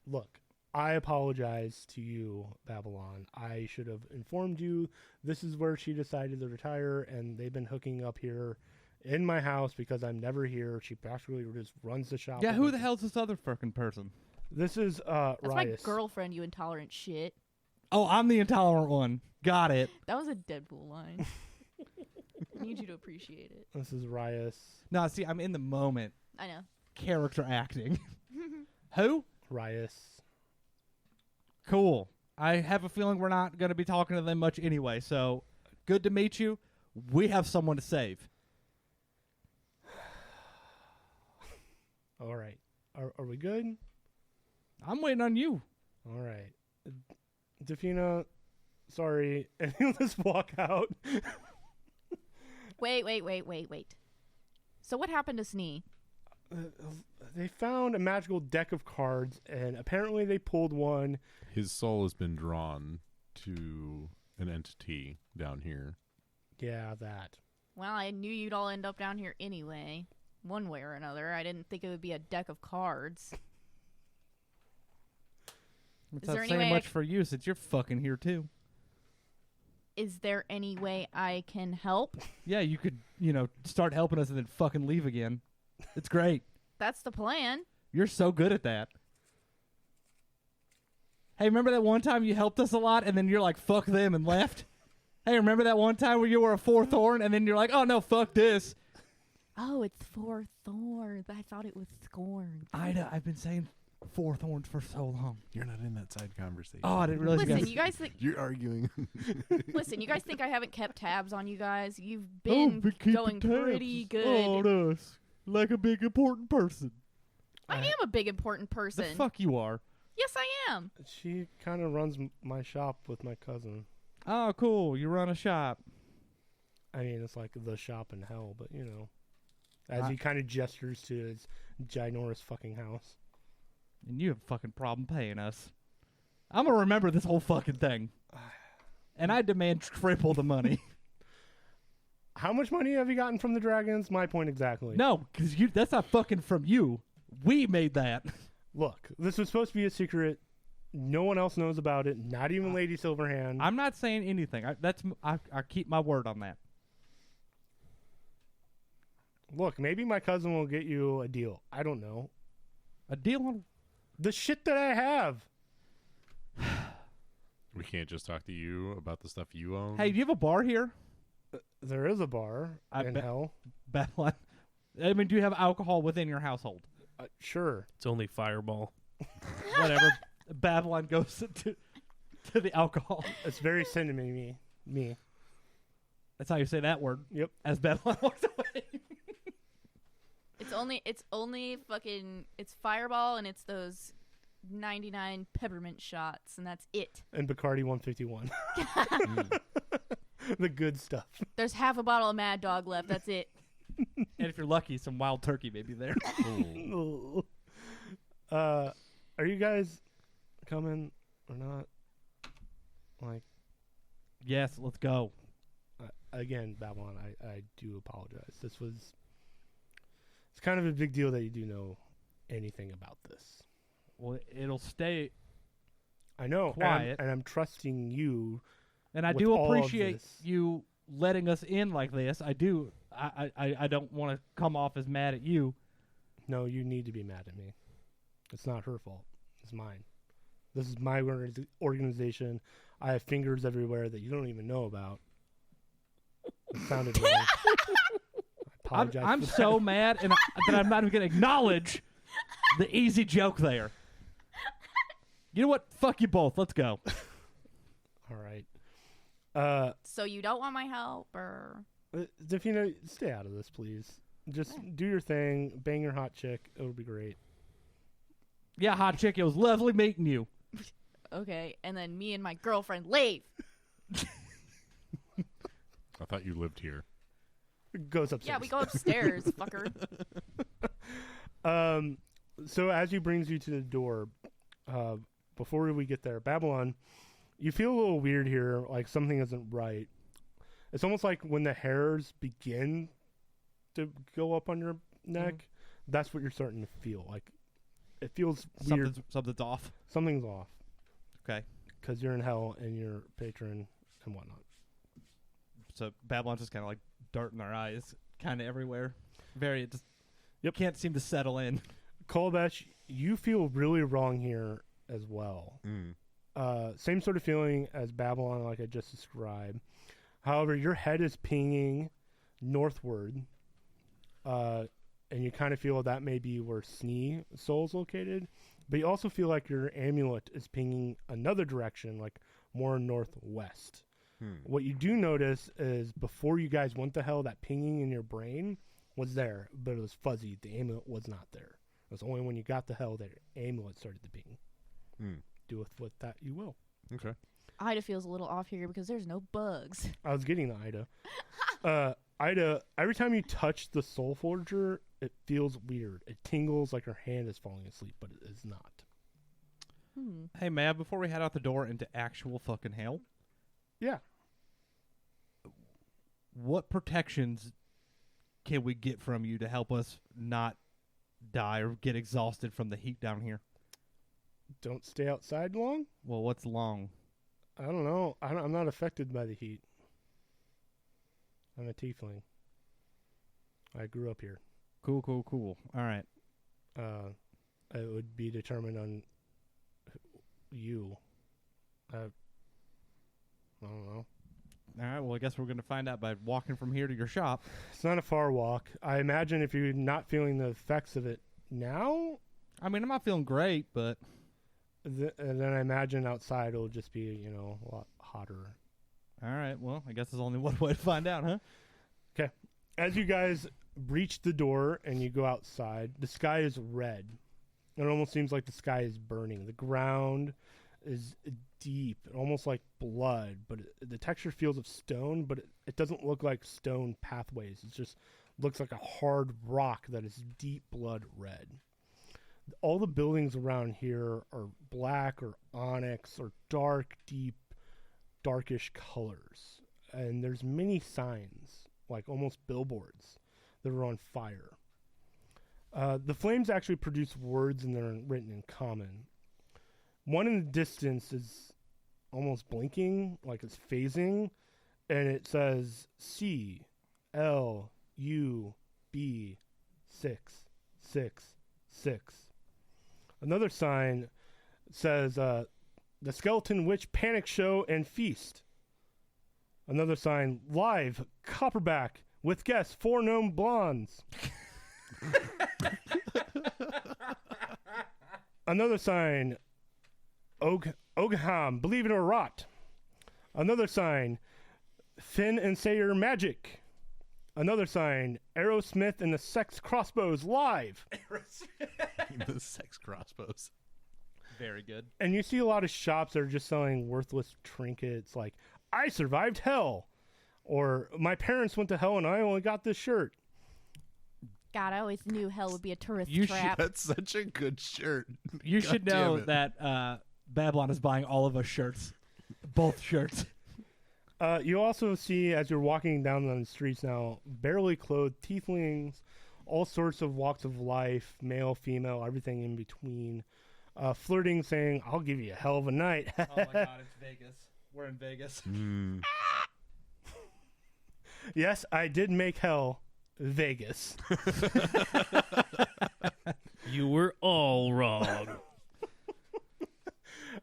Look, I apologize to you, Babylon. I should have informed you. This is where she decided to retire, and they've been hooking up here in my house because I'm never here. She practically just runs the shop. Yeah, who the hell's this other fucking person? This is That's my Rias. girlfriend, you intolerant shit. Oh, I'm the intolerant one. Got it. That was a Deadpool line. I need you to appreciate it. This is Rias. No, see, I'm in the moment. I know. Character acting. Who? Rias. Cool. I have a feeling we're not going to be talking to them much anyway, so good to meet you. We have someone to save. All right. Are we good? I'm waiting on you. All right. Defina, sorry. And he'll just walk out. Wait. So what happened to Snee? They found a magical deck of cards, and apparently they pulled one. His soul has been drawn to an entity down here. Yeah, that. Well, I knew you'd all end up down here anyway, one way or another. I didn't think it would be a deck of cards. It's there not any saying way much for you since you're fucking here too. Is there any way I can help? Yeah, you could, start helping us and then fucking leave again. It's great. That's the plan. You're so good at that. Hey, remember that one time you helped us a lot and then you're like, fuck them and left? Hey, remember that one time where you were a 4 thorn and then you're like, oh no, fuck this? Oh, it's 4 thorns. I thought it was scorn. I've been saying 4 thorns for so long. You're not in that side conversation. Oh, I didn't realize Listen, you guys think. You're arguing. Listen, you guys think I haven't kept tabs on you guys? You've been going pretty good. on us. Like a big important person. I am a big important The person. fuck you are. Yes, I am. She kind of runs my shop with my cousin. Oh, cool. You run a shop. I mean, it's like the shop in hell, but as he kind of gestures to his ginormous fucking house. And you have a fucking problem paying us. I'm going to remember this whole fucking thing. And I demand triple the money. How much money have you gotten from the dragons? My point exactly. No, because that's not fucking from you. We made that. Look, this was supposed to be a secret. No one else knows about it. Not even Lady Silverhand. I'm not saying anything. I keep my word on that. Look, maybe my cousin will get you a deal. I don't know. A deal on... The shit that I have. We can't just talk to you about the stuff you own. Hey, do you have a bar here? There is a bar in hell. Babylon. I mean, do you have alcohol within your household? Sure. It's only Fireball. Whatever. Babylon goes to the alcohol. It's very cinnamony. Me. That's how you say that word. Yep. As Babylon walks away. It's only fucking, it's Fireball and it's those 99 peppermint shots and that's it. And Bacardi 151. The good stuff. There's half a bottle of Mad Dog left. That's it. And if you're lucky, some wild turkey may be there. Are you guys coming or not? Like, Yes, let's go. again, Babylon, I do apologize. It's kind of a big deal that you do know anything about this. Well, it'll stay. I know, Quiet. and I'm trusting you. And I with do all of appreciate this. you letting us in like this. I do. I don't want to come off as mad at you. No, you need to be mad at me. It's not her fault. It's mine. This is my organization. I have fingers everywhere that you don't even know about. It sounded wrong. I apologize I'm for so that. mad and that I'm not even going to acknowledge the easy joke there. You know what? Fuck you both. Let's go. All right. So you don't want my help or... Defina, stay out of this, please. Just do your thing. Bang your hot chick. It'll be great. Yeah, hot chick. It was lovely meeting you. Okay, and then me and my girlfriend leave. I thought you lived here. Goes upstairs. Yeah, we go upstairs, fucker. So as he brings you to the door, before we get there, Babylon, you feel a little weird here, like something isn't right. It's almost like when the hairs begin to go up on your neck, that's what you're starting to feel. Like, it feels weird. Something's off. Something's off. Okay. Because you're in hell and your patron and whatnot. So Babylon's just kind of like darting our eyes, kind of everywhere. It just can't seem to settle in. Kolobesh, you feel really wrong here as well. Same sort of feeling as Babylon, like I just described. However, your head is pinging northward, and you kind of feel that may be where Snee soul is located. But you also feel like your amulet is pinging another direction, like more northwest. What you do notice is before you guys went to hell, that pinging in your brain was there, but it was fuzzy. The amulet was not there. It was only when you got to hell that your amulet started to ping. Do with that you will. Okay. Ida feels a little off here because there's no bugs. I was getting to Ida. Ida, every time you touch the Soul Forger, it feels weird. It tingles like her hand is falling asleep, but it is not. Hey, Mav, before we head out the door into actual fucking hell. Yeah. What protections can we get from you to help us not die or get exhausted from the heat down here? Don't stay outside long? Well, what's long? I don't know. I'm not affected by the heat. I'm a tiefling. I grew up here. Cool. All right. It would be determined on you. I don't know. All right, well, I guess we're going to find out by walking from here to your shop. It's not a far walk. I imagine if you're not feeling the effects of it now... I mean, I'm not feeling great, but... and then I imagine outside it'll just be, a lot hotter. All right, well, I guess there's only one way to find out, huh? Okay. As you guys reach the door and you go outside, the sky is red. It almost seems like the sky is burning. The ground is deep, almost like blood, but the texture feels of stone, but it doesn't look like stone pathways. It just looks like a hard rock that is deep blood red. All the buildings around here are black or onyx or dark, deep, darkish colors. And there's many signs, like almost billboards, that are on fire. The flames actually produce words and they're written in common. One in the distance is almost blinking, like it's phasing, and it says CLUB 666. Another sign says the Skeleton Witch Panic Show and Feast. Another sign, live Copperback with guests 4 gnome blondes. Another sign, Ogham, believe it or rot. Another sign, Finn and Sayer magic. Another sign, Aerosmith and the Sex Crossbows live. The Sex Crossbows. Very good. And you see a lot of shops that are just selling worthless trinkets like, I survived hell. Or, my parents went to hell and I only got this shirt. God, I always knew hell would be a tourist You trap. That's such a good shirt. You God should damn know it. that Babylon is buying all of us shirts. Both shirts. You also see, as you're walking down the streets now, barely clothed tieflings, all sorts of walks of life, male, female, everything in between, flirting, saying, I'll give you a hell of a night. Oh my God, it's Vegas. We're in Vegas. Yes, I did make hell Vegas. You were all wrong.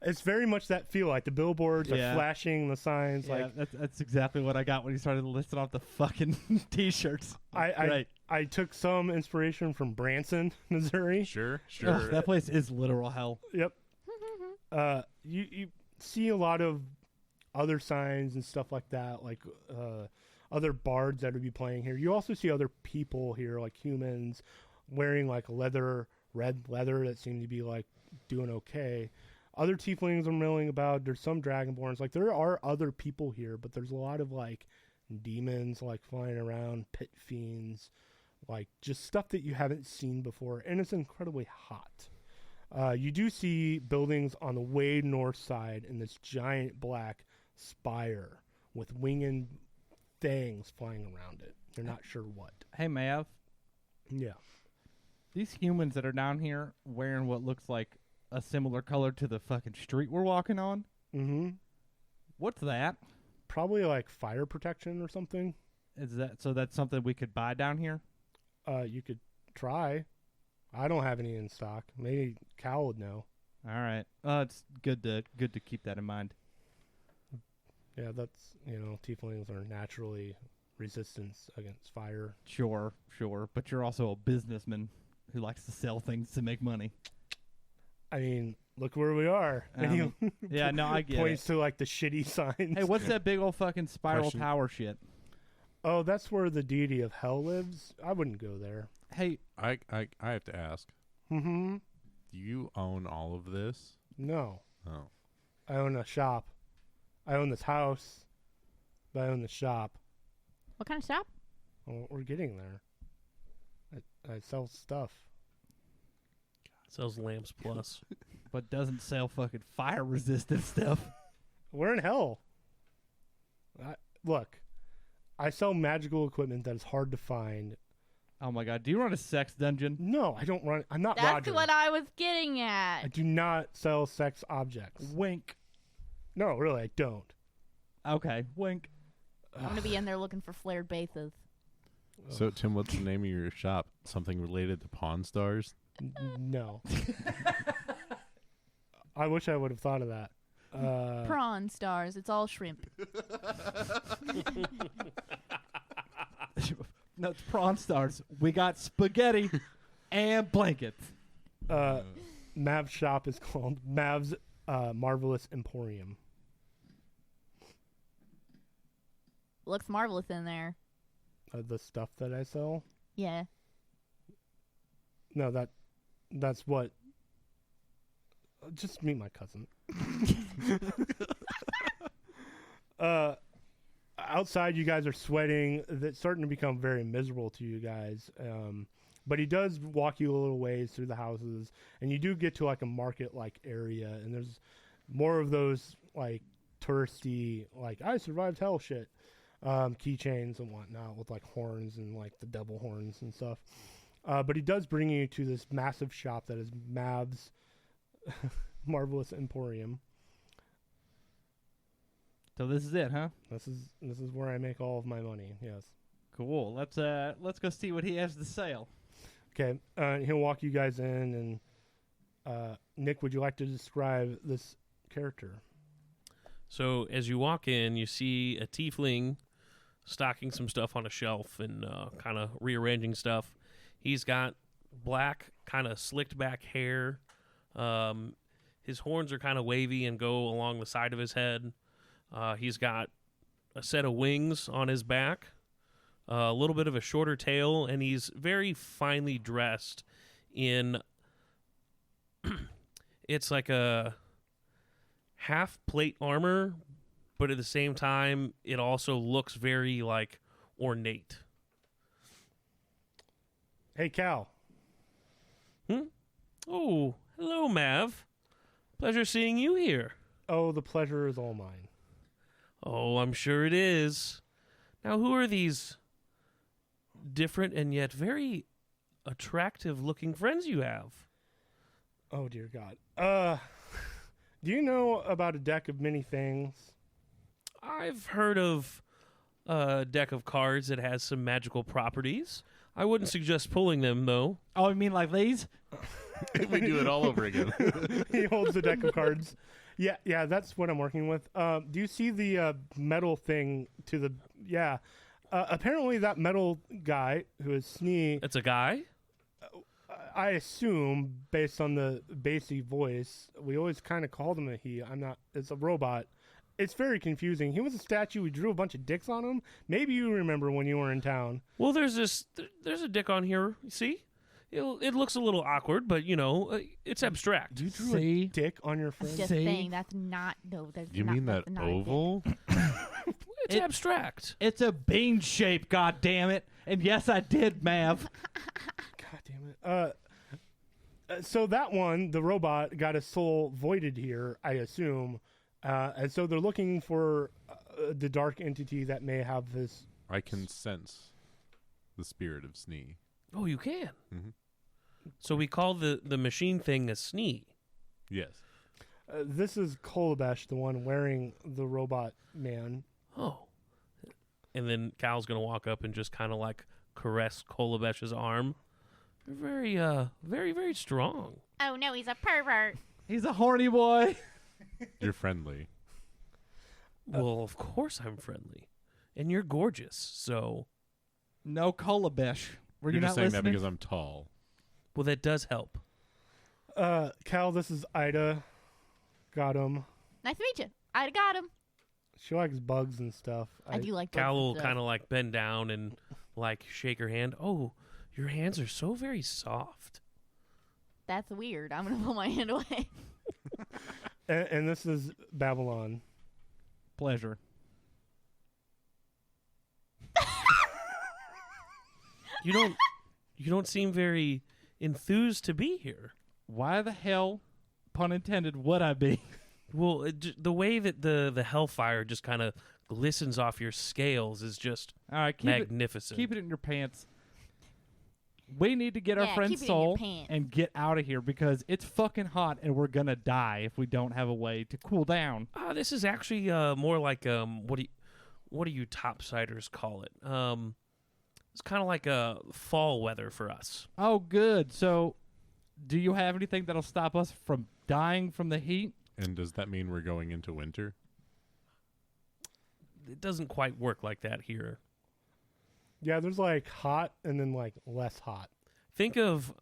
It's very much that feel, like the billboards are flashing, the signs. Yeah, like that's exactly what I got when he started listing off the fucking T-shirts. I took some inspiration from Branson, Missouri. Sure. Ugh, that place is literal hell. Yep. You see a lot of other signs and stuff like that, like other bards that would be playing here. You also see other people here, like humans, wearing like red leather that seem to be like doing okay. Other tieflings are milling about. There's some dragonborns. Like, there are other people here, but there's a lot of like demons like flying around, pit fiends, like just stuff that you haven't seen before, and it's incredibly hot. You do see buildings on the way north side in this giant black spire with winged things flying around it. They're not sure what. Hey, Mav. Yeah. These humans that are down here wearing what looks like a similar color to the fucking street we're walking on. Mm-hmm. What's that? Probably like fire protection or something. Is that so? That's something we could buy down here. You could try. I don't have any in stock. Maybe Cal would know. All right. It's good to keep that in mind. Yeah, that's tieflings are naturally resistant against fire. Sure. But you're also a businessman who likes to sell things to make money. I mean, look where we are. And he yeah, no, I get points it. to like the shitty signs. Hey, what's that big old fucking spiral Question. tower shit? Oh, that's where the deity of hell lives. I wouldn't go there. Hey, I have to ask. Mm-hmm. Do you own all of this? No. Oh. I own a shop. I own this house. But I own the shop. What kind of shop? Well, we're getting there. I sell stuff. Sells lamps plus. but doesn't sell fucking fire resistant stuff. We're in hell. Look, I sell magical equipment that is hard to find. Oh my god, do you run a sex dungeon? No, I don't run. I'm not That's Roger. what I was getting I at. do not sell sex objects. Wink. No, really, I don't. Okay, wink. I'm gonna be in there looking for flared bases. So, Tim, what's the name of your shop? Something related to Pawn Stars? No. I wish I would have thought of that. Prawn stars. It's all shrimp. No, it's Prawn Stars. We got spaghetti and blankets. Mav's shop is called Mav's Marvelous Emporium. Looks marvelous in there. The stuff that I sell? Yeah. No, that's what. Just meet my cousin. Outside, you guys are sweating. That's starting to become very miserable to you guys. But he does walk you a little ways through the houses, and you do get to like a market-like area, and there's more of those like touristy, like I survived hell shit, keychains and whatnot with like horns and like the devil horns and stuff. But he does bring you to this massive shop that is Mav's Marvelous Emporium. So this is it, huh? This is where I make all of my money. Yes. Cool. Let's go see what he has to sell. Okay. He'll walk you guys in, and Nick, would you like to describe this character? So as you walk in, you see a tiefling stocking some stuff on a shelf and kind of rearranging stuff. He's got black, kind of slicked back hair. His horns are kind of wavy and go along the side of his head. He's got a set of wings on his back, a little bit of a shorter tail, and he's very finely dressed in it's like a half plate armor, but at the same time it also looks very like ornate. Hey, Cal. Oh, hello, Mav. Pleasure seeing you here. Oh, the pleasure is all mine. Oh, I'm sure it is. Now, who are these different and yet very attractive-looking friends you have? Oh, dear God. Do you know about a deck of many things? I've heard of a deck of cards that has some magical properties. I wouldn't suggest pulling them, though. Oh, you mean like these? We do it all over again. He holds the deck of cards. Yeah, that's what I'm working with. Do you see the metal thing to the... Yeah. Apparently that metal guy, who is Snee... It's a guy? I assume, based on the bassy voice, we always kind of called him a he. It's a robot. It's very confusing. He was a statue. We drew a bunch of dicks on him. Maybe you remember when you were in town. Well, there's a dick on here. You see? It looks a little awkward, but, it's abstract. You drew a dick on your friend? Just saying, that's not... No, that's You not, mean that that's not a dick. oval? It's abstract. It's a bean shape, god damn it. And yes, I did, Mav. God damn it. So that one, the robot, got his soul voided here, I assume. And so they're looking for the dark entity that may have this I can sense the spirit of Snee. Oh, you can. Mm-hmm. So we call the machine thing a Snee. Yes. This is Kolobesh, the one wearing the robot man. Oh. And then Cal's going to walk up and just kind of like caress Kolobesh's arm. You're very, very, very strong. Oh no, he's a pervert. He's a horny boy. You're friendly. Well, of course I'm friendly. And you're gorgeous, so... No Kolobesh. Were you You're not just saying listening? that because I'm tall. Well, that does help. Cal, this is Ida. Got him. Nice to meet you. I got him. She likes bugs and stuff. I do like Cal will bugs and stuff. kind of like bend down and like shake her hand. Oh, your hands are so very soft. That's weird. I'm gonna pull my hand away. And this is Babylon. Pleasure. You don't seem very enthused to be here. Why the hell, pun intended, would I be? Well, the way that the hellfire just kind of glistens off your scales is just All right, magnificent. Keep it in your pants. We need to get our Yeah, friend keep it in your Soul pants. and get out of here because it's fucking hot and we're gonna die if we don't have a way to cool down. This is actually more like what do you topsiders call it? It's kind of like a fall weather for us. Oh, good. So, do you have anything that'll stop us from dying from the heat? And does that mean we're going into winter? It doesn't quite work like that here. Yeah, there's like hot and then like less hot. Think of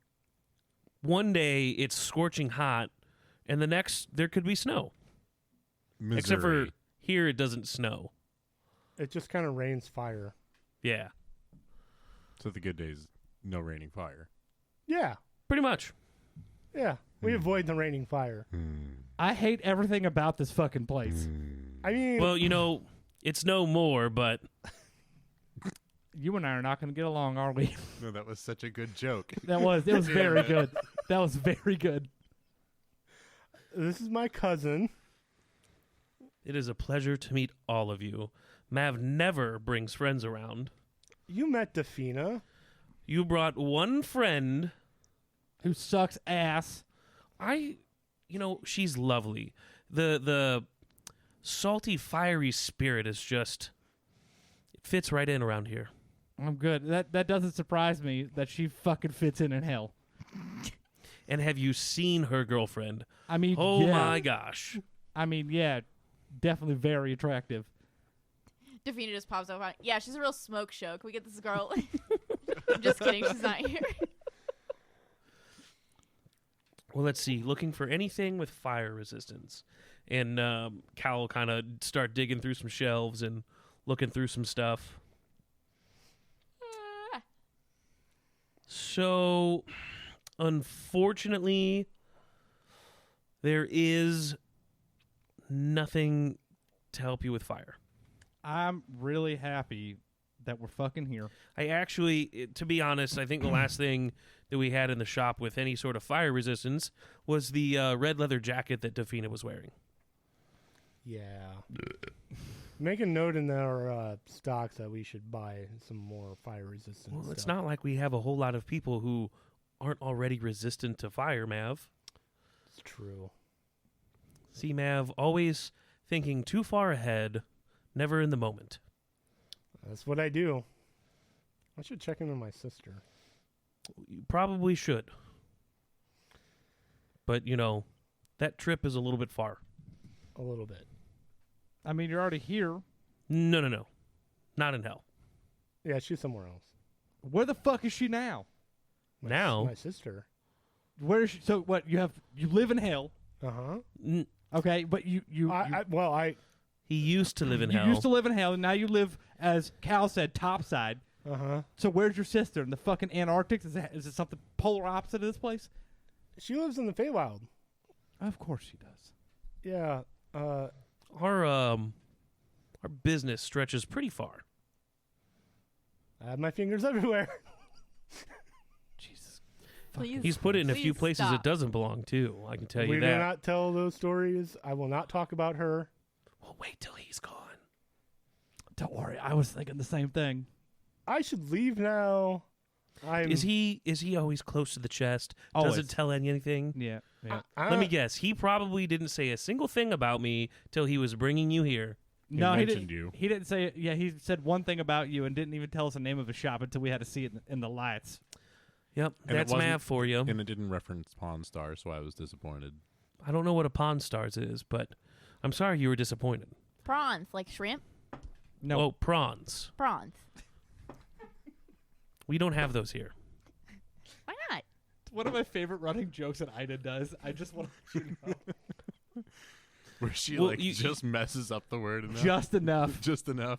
one day it's scorching hot, and the next there could be snow. Missouri. Except for here, it doesn't snow. It just kind of rains fire. Yeah, So the good days, no raining fire. Yeah, pretty much. yeah. We avoid the raining fire. I hate everything about this fucking place. I mean, Well, it's no more, but You and I are not going to get along, are we? No, that was such a good joke. It was very good. That was very good. this is my cousin. it is a pleasure to meet all of you. Mav never brings friends around. You met Defina. You brought one friend. Who sucks ass. She's lovely. The salty, fiery spirit is just, it fits right in around here. I'm good. That doesn't surprise me that she fucking fits in hell. And have you seen her girlfriend? I mean, Oh yeah. my gosh. I mean, yeah, definitely very attractive. Defina just pops up. Yeah, she's a real smoke show. Can we get this girl? I'm just kidding. She's not here. Well, let's see. Looking for anything with fire resistance. And Cal will kind of start digging through some shelves and looking through some stuff. So, unfortunately, there is nothing to help you with fire. I'm really happy that we're fucking here. I actually, to be honest, I think the last thing that we had in the shop with any sort of fire resistance was the red leather jacket that Defina was wearing. Yeah. Make a note in our stocks that we should buy some more fire resistance. Well, it's stuff. not like we have a whole lot of people who aren't already resistant to fire, Mav. It's true. See, Mav, always thinking too far ahead, never in the moment. That's what I do. I should check in on my sister. You probably should. But, that trip is a little bit far. A little bit. I mean, you're already here. No. Not in hell. Yeah, she's somewhere else. Where the fuck is she now? Now? My sister. Where is she? So what? You live in hell. Uh-huh. Okay, but you He used to live in you hell. used to live in hell, and now you live, as Cal said, topside. uh-huh. So where's your sister? In the fucking Antarctic? Is it something polar opposite of this place? She lives in the Feywild. Of course she does. Yeah. Our business stretches pretty far. I have my fingers everywhere. Jesus. Please. He's put it in a few Please places stop. it doesn't belong to. I can tell We you do that. not tell those stories. I will not talk about her. Well, wait till he's gone. Don't worry, I was thinking the same thing. I should leave now. Is he always close to the chest? Always. Doesn't tell anything? Yeah. Let me guess. He probably didn't say a single thing about me till he was bringing you here. No, he mentioned didn't. you. He didn't say it. Yeah, he said one thing about you and didn't even tell us the name of a shop until we had to see it in the lights. Yep, And it that's wasn't- Mav for you. And it didn't reference Pawn Star, so I was disappointed. I don't know what a Pawn Stars is, but I'm sorry you were disappointed. Prawns, like shrimp. No, Oh, prawns. Prawns. We don't have those here. Why not? one of my favorite running jokes that Ida does. I just want to let you know. Where she Well, you- just messes up the word enough. Just enough. Just enough.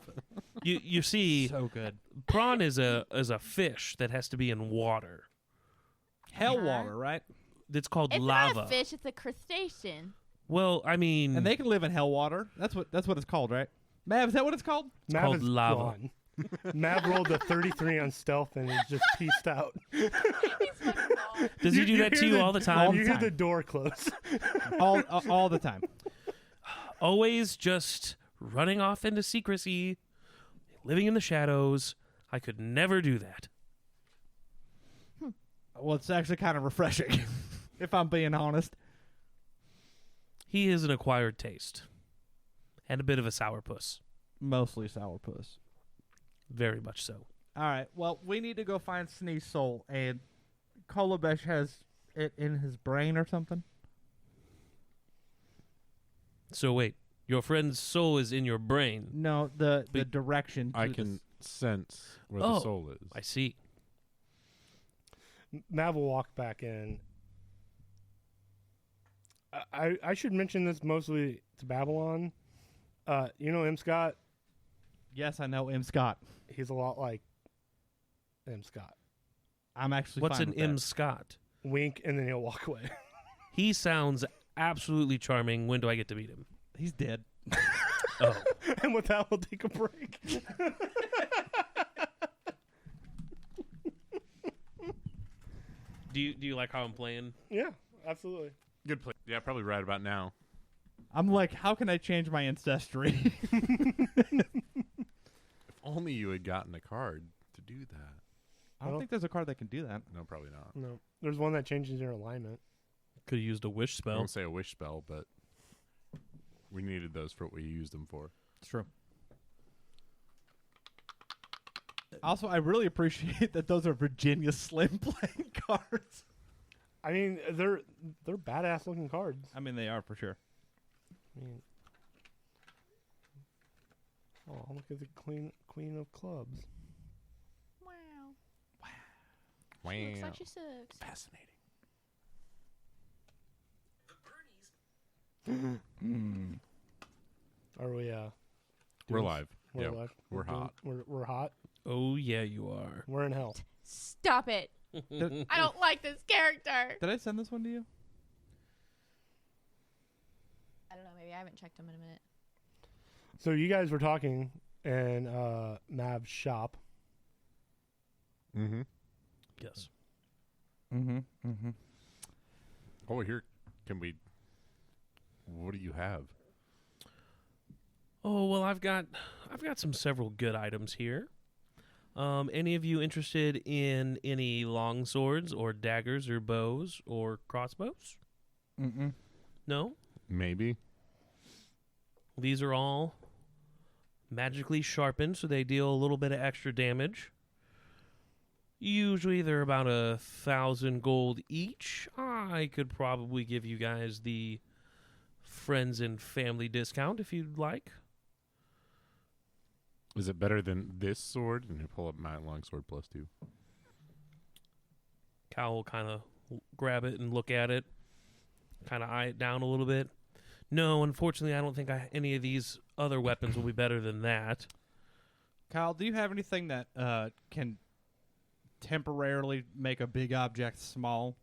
You see, So good. prawn is a fish that has to be in water. Hell water, right? It's called It's lava. not a fish, it's a crustacean. Well, I mean, And they can live in hell water. That's what it's called, right? Mav, is that what it's called? Mav called is lava. gone. Mav rolled a 33 on stealth and he's just pieced out. does he do that to you all the time? You hear time. the door close. all the time. Always just running off into secrecy, living in the shadows. I could never do that. Well, it's actually kind of refreshing, if I'm being honest. He is an acquired taste. And a bit of a sourpuss. Mostly sourpuss. Very much so. All right. Well, we need to go find Snee's soul, and Kolobesh has it in his brain or something. So wait, your friend's soul is in your brain. No, the direction. I to can this- sense where Oh. the soul is. I see. Mav will walk back in. I should mention this mostly to Babylon. You know M. Scott? Yes, I know M. Scott. He's a lot like M. Scott. I'm actually. What's fine an with that. M. Scott? Wink, and then he'll walk away. He sounds absolutely charming. When do I get to meet him? He's dead. Oh, And with that, we'll take a break. do you like how I'm playing? Yeah, absolutely. Good play. Yeah, probably right about now. I'm like, how can I change my ancestry? If only you had gotten a card to do that. I don't think there's a card that can do that. No, probably not. No, there's one that changes your alignment. Could have used a wish I spell. won't say a wish spell, but we needed those for what we used them for. It's true. Also, I really appreciate that those are Virginia Slim playing cards. I mean, they're badass looking cards. I mean, they are for sure. I mean, oh, look at the queen of clubs. Wow. Wow. She looks like she sucks. Fascinating. Are we? We're doing- live. We're Yeah, live. we're doing- hot. We're hot. Oh yeah, you are. We're in hell. Stop it. I don't like this character. Did I send this one to you? I don't know. Maybe I haven't checked him in a minute. So you guys were talking in Mav's shop. Mm-hmm. Yes. Mm-hmm. Mm-hmm. Oh, here, can we... What do you have? Oh well, I've got some several good items here. Any of you interested in any long swords or daggers or bows or crossbows? Mm-mm. No? Maybe. These are all magically sharpened, so they deal a little bit of extra damage. Usually they're about 1,000 gold each. I could probably give you guys the friends and family discount if you'd like. Is it better than this sword? And you pull up my longsword +2. Cal will kind of grab it and look at it, kind of eye it down a little bit. No, unfortunately, I don't think any of these other weapons will be better than that. Kyle, do you have anything that can temporarily make a big object small?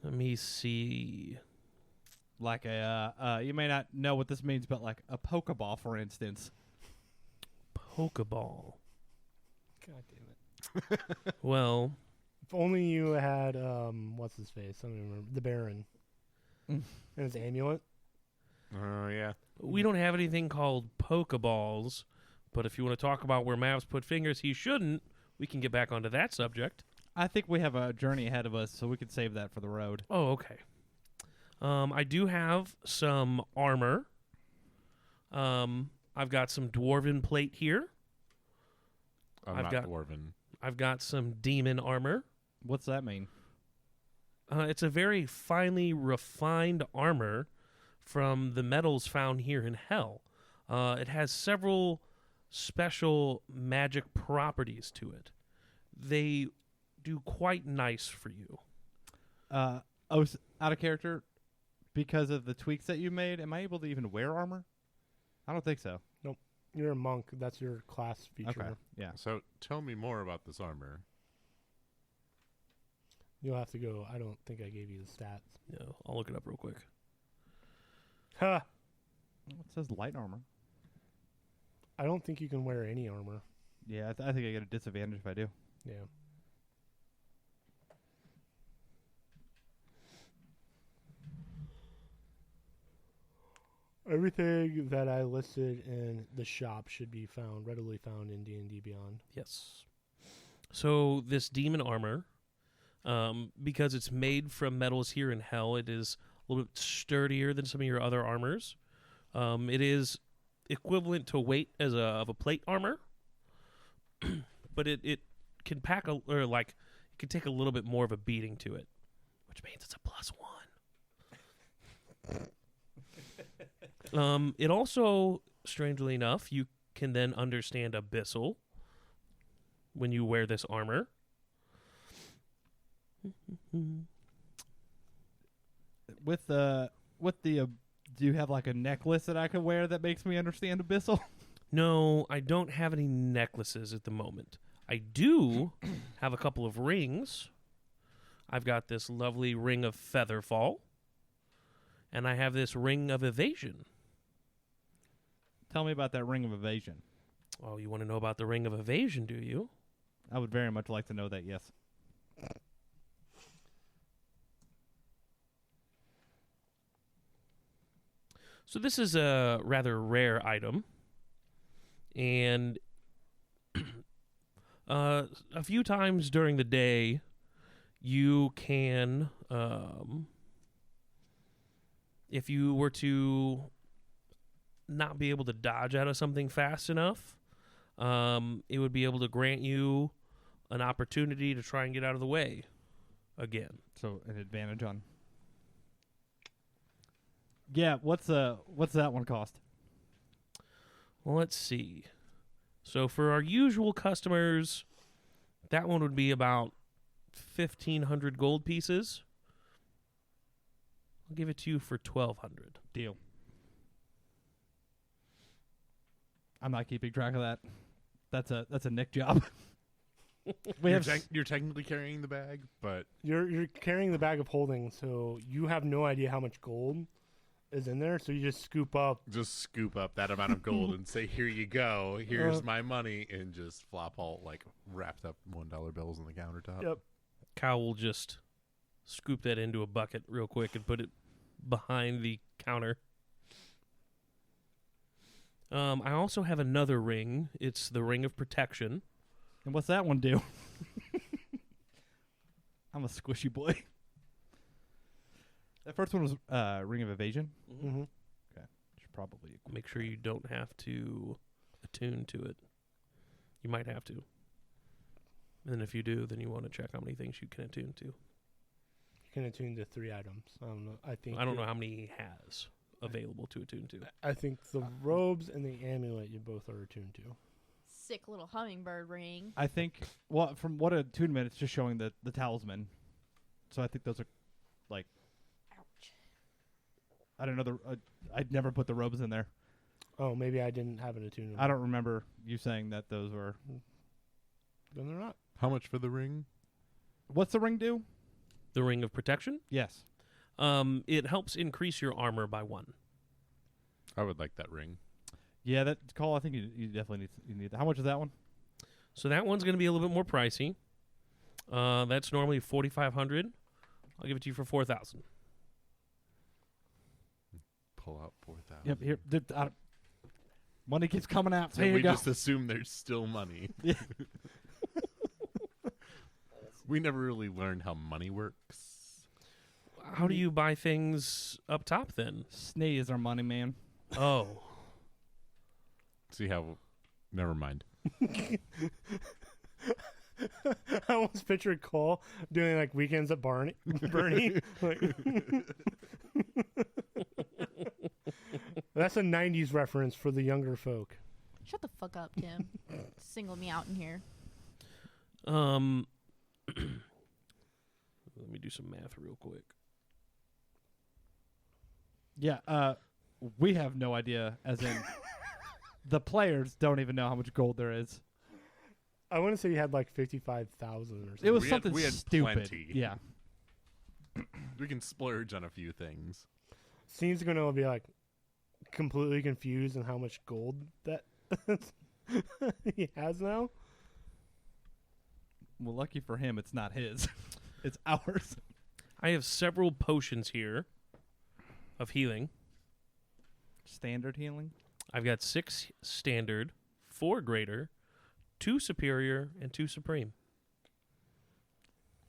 Let me see. Like a, you may not know what this means, but like a Pokeball, for instance. Pokeball. God damn it! Well, If only you had what's his face? I don't even remember. The Baron Mm. and his amulet. Oh, yeah. We don't have anything called Pokeballs, but if you want to talk about where Mavs put fingers he shouldn't, we can get back onto that subject. I think we have a journey ahead of us, so we could save that for the road. Oh, okay. I do have some armor. I've got some dwarven plate here. I've got dwarven. I've got some demon armor. What's that mean? It's a very finely refined armor from the metals found here in Hell. It has several special magic properties to it. They do quite nice for you. Out of character, because of the tweaks that you made, am I able to even wear armor? I don't think so. Nope. You're a monk. That's your class feature. Okay. Yeah. So tell me more about this armor. You'll have to go. I don't think I gave you the stats. Yeah, I'll look it up real quick. Ha! It says light armor. I don't think you can wear any armor. Yeah, I think I get a disadvantage if I do. Yeah. Everything that I listed in the shop should be readily found in D&D Beyond. Yes. So this demon armor, because it's made from metals here in Hell, it is a little bit sturdier than some of your other armors. It is equivalent to weight of a plate armor, but it can pack it can take a little bit more of a beating to it, which means it's a +1. It also, strangely enough, you can then understand Abyssal when you wear this armor. Do you have like a necklace that I can wear that makes me understand Abyssal? No, I don't have any necklaces at the moment. I do have a couple of rings. I've got this lovely ring of Featherfall, and I have this ring of Evasion. Tell me about that ring of evasion. Oh, you want to know about the ring of Evasion, do you? I would very much like to know that, yes. So this is a rather rare item, and a few times during the day, you can, if you were to not be able to dodge out of something fast enough, it would be able to grant you an opportunity to try and get out of the way again. So an advantage on. Yeah, what's that one cost? Well, let's see. So for our usual customers, that one would be about 1,500 gold pieces. I'll give it to you for 1,200. Deal. I'm not keeping track of that. That's a Nick job. You're technically carrying the bag, but You're carrying the bag of holding, so you have no idea how much gold is in there. So you just scoop up that amount of gold and say, "Here you go. Here's my money," and just flop all like wrapped up $1 bills on the countertop. Yep. Kyle will just scoop that into a bucket real quick and put it behind the counter. I also have another ring. It's the Ring of Protection. And what's that one do? I'm a squishy boy. That first one was Ring of Evasion. Mm-hmm. Okay, should probably Make sure you don't have to attune to it. You might have to. And then if you do, then you want to check how many things you can attune to. You can attune to 3 items. I don't know how many he has available to attune to. I think the robes and the amulet you both are attuned to. Sick little hummingbird ring. I think, well, from what attunement, it's just showing the talisman. So I think those are, like, Ouch. I don't know, I'd never put the robes in there. Oh, maybe I didn't have an attunement. I don't remember you saying that those were. Then they're not. How much for the ring? What's the ring do? The Ring of Protection? Yes. It helps increase your armor by 1. I would like that ring. Yeah, that call. I think you definitely need that. How much is that one? So that one's going to be a little bit more pricey. That's normally 4,500. I'll give it to you for 4,000. pull out 4,000. Yep. Here, money keeps coming out. So And here we you go. just assume there's still money. Yeah. We never really learned how money works. How do you buy things up top then? Snee is our money man. Oh. See how? Never mind. I almost pictured Cole doing like weekends at Bernie. Like, that's a '90s reference for the younger folk. Shut the fuck up, Tim. Single me out in here. Let me do some math real quick. Yeah. We have no idea. As in, the players don't even know how much gold there is. I want to say you had like 55,000 or something. It was We had- something we had stupid. plenty. Yeah. We can splurge on a few things. Scene's gonna be like completely confused on how much gold that he has now. Well, lucky for him, it's not his. It's ours. I have several potions here of healing. Standard healing. I've got 6 standard, 4 greater, 2 superior, and 2 supreme.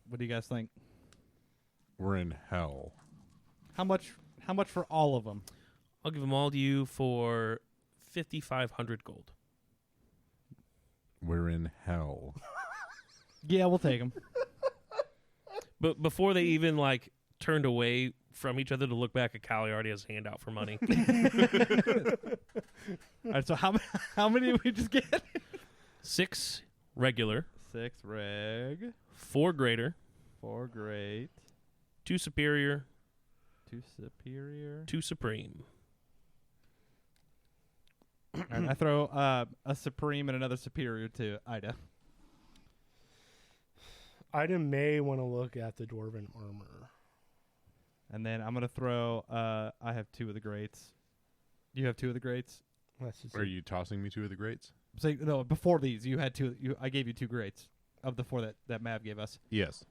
What do you guys think? We're in hell. How much for all of them? I'll give them all to you for 5,500 gold. We're in hell. Yeah, we'll take them. But before they even like turned away from each other to look back at Callie, already has a hand out for money. All right, so how many did we just get? 6 regular, 6 reg, 4 greater, 4 great, 2 superior, 2 superior. 2 supreme. And I throw a supreme and another superior to Ida. Ida may want to look at the dwarven armor. And then I'm gonna throw. I have 2 of the greats. You have 2 of the greats. That's just Are you tossing me 2 of the greats? So no, before these, you had 2. I gave you 2 greats of the 4 that Mav gave us. Yes.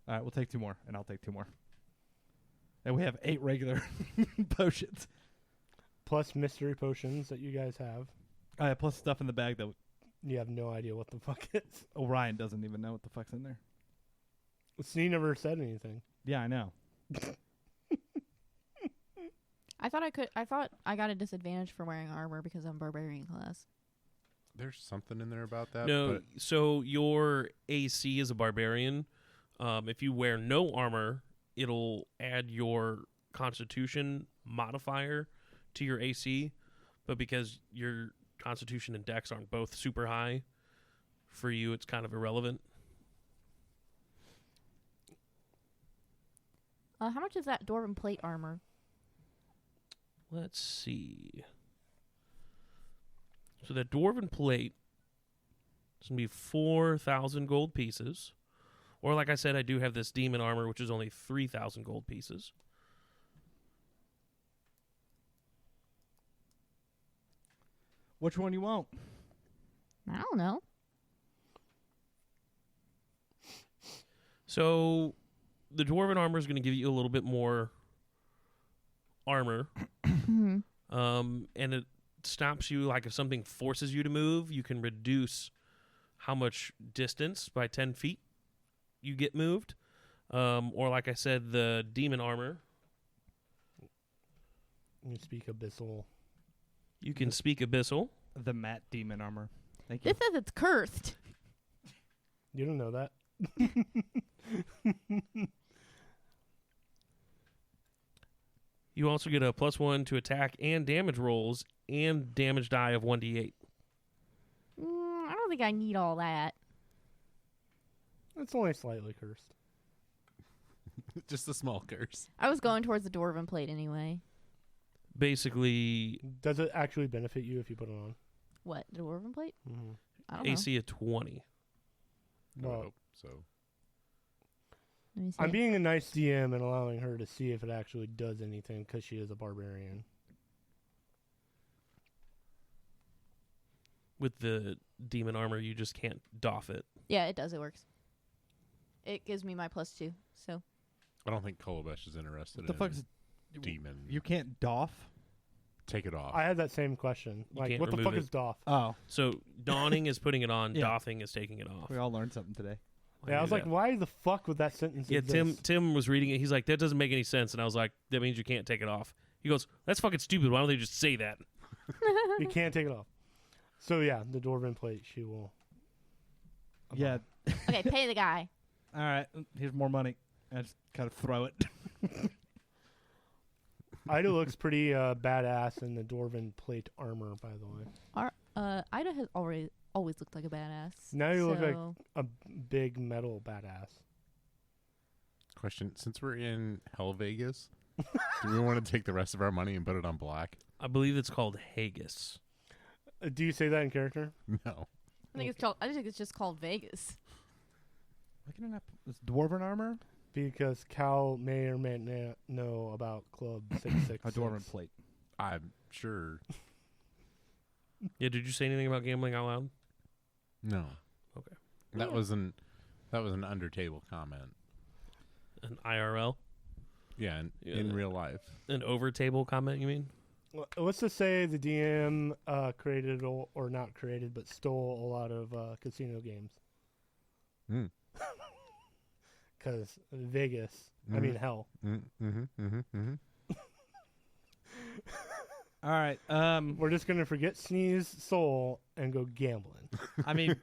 All right, we'll take 2 more, and I'll take 2 more. And we have 8 regular potions. plus mystery potions that you guys have. Plus stuff in the bag that You have no idea what the fuck is. Orion doesn't even know what the fuck's in there. Snee never said anything. Yeah, I know. I thought I got a disadvantage for wearing armor because I'm barbarian class. There's something in there about that. No, but so your AC is a barbarian. If you wear no armor, it'll add your Constitution modifier to your AC. But because your Constitution and Dex aren't both super high, for you it's kind of irrelevant. How much is that dwarven plate armor? Let's see. So that dwarven plate is going to be 4,000 gold pieces. Or like I said, I do have this demon armor, which is only 3,000 gold pieces. Which one you want? I don't know. So the dwarven armor is going to give you a little bit more armor. And it stops you, like if something forces you to move, you can reduce how much distance by 10 feet you get moved. Or like I said, the demon armor. You speak abyssal. You can speak abyssal. The matte demon armor. Thank you. This says it's cursed. You don't know that. You also get a +1 to attack and damage rolls and damage die of 1d8. I don't think I need all that. It's only slightly cursed. just a small curse. I was going towards the dwarven plate anyway. Basically, Does it actually benefit you if you put it on? What, the dwarven plate? Mm-hmm. I don't know. AC of 20. Well, Nope. So Let me see. I'm being a nice DM and allowing her to see if it actually does anything because she is a barbarian. With the demon armor, you just can't doff it. Yeah, it does. It works. It gives me my +2. So I don't think Kolobesh is interested What the in fuck is demon. You can't doff? take it off. I had that same question. You Like, can't what the remove fuck it. is doff? Oh, So donning is putting it on. Yeah. Doffing is taking it off. we all learned something today. Why Yeah, I do was like, that? why the fuck would that sentence Yeah, exist? Tim was reading it. He's like, that doesn't make any sense. And I was like, that means you can't take it off. He goes, that's fucking stupid. Why don't they just say that? You can't take it off. So yeah, the Dwarven plate. She will. Yeah. Okay, pay the guy. All right. Here's more money. I just kind of throw it. Ida looks pretty badass in the Dwarven plate armor, by the way. Ida has always looked like a badass. Now you look like so- a big metal badass. Question: since we're in Hell Vegas, do we want to take the rest of our money and put it on black? I believe it's called Haggis. Do you say that in character? No. I think it's just called Vegas. Why can I not? This dwarven armor? Because Cal may or may not know about Club 666. A dwarven plate. I'm sure. Yeah, did you say anything about gambling out loud? No. Okay. That was an under table comment. An IRL? Yeah, Yeah. in real life. An over table comment, you mean? Let's just say the DM created or not created, but stole a lot of casino games. Hmm. Because Vegas, I Mhm. mean hell. All right. We're just gonna forget Sneeze Soul and go gambling. I mean,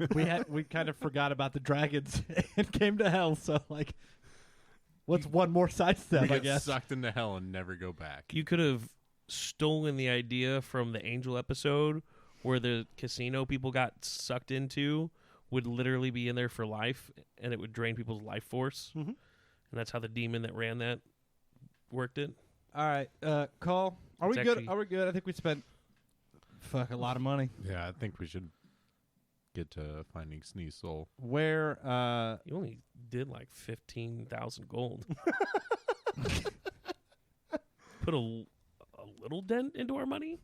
we kind of forgot about the dragons and came to hell. So like, what's one more sidestep? We I get guess. sucked into hell and never go back. You could have stolen the idea from the Angel episode where the casino people got sucked into would literally be in there for life, and it would drain people's life force. Mhm. And that's how the demon that ran that worked it. All right. Cole, are we It's good? actually- Are we good? I think we spent a lot of money. Yeah, I think we should get to finding Sneeze Soul. Where? You only did like 15,000 gold. Put a little dent into our money?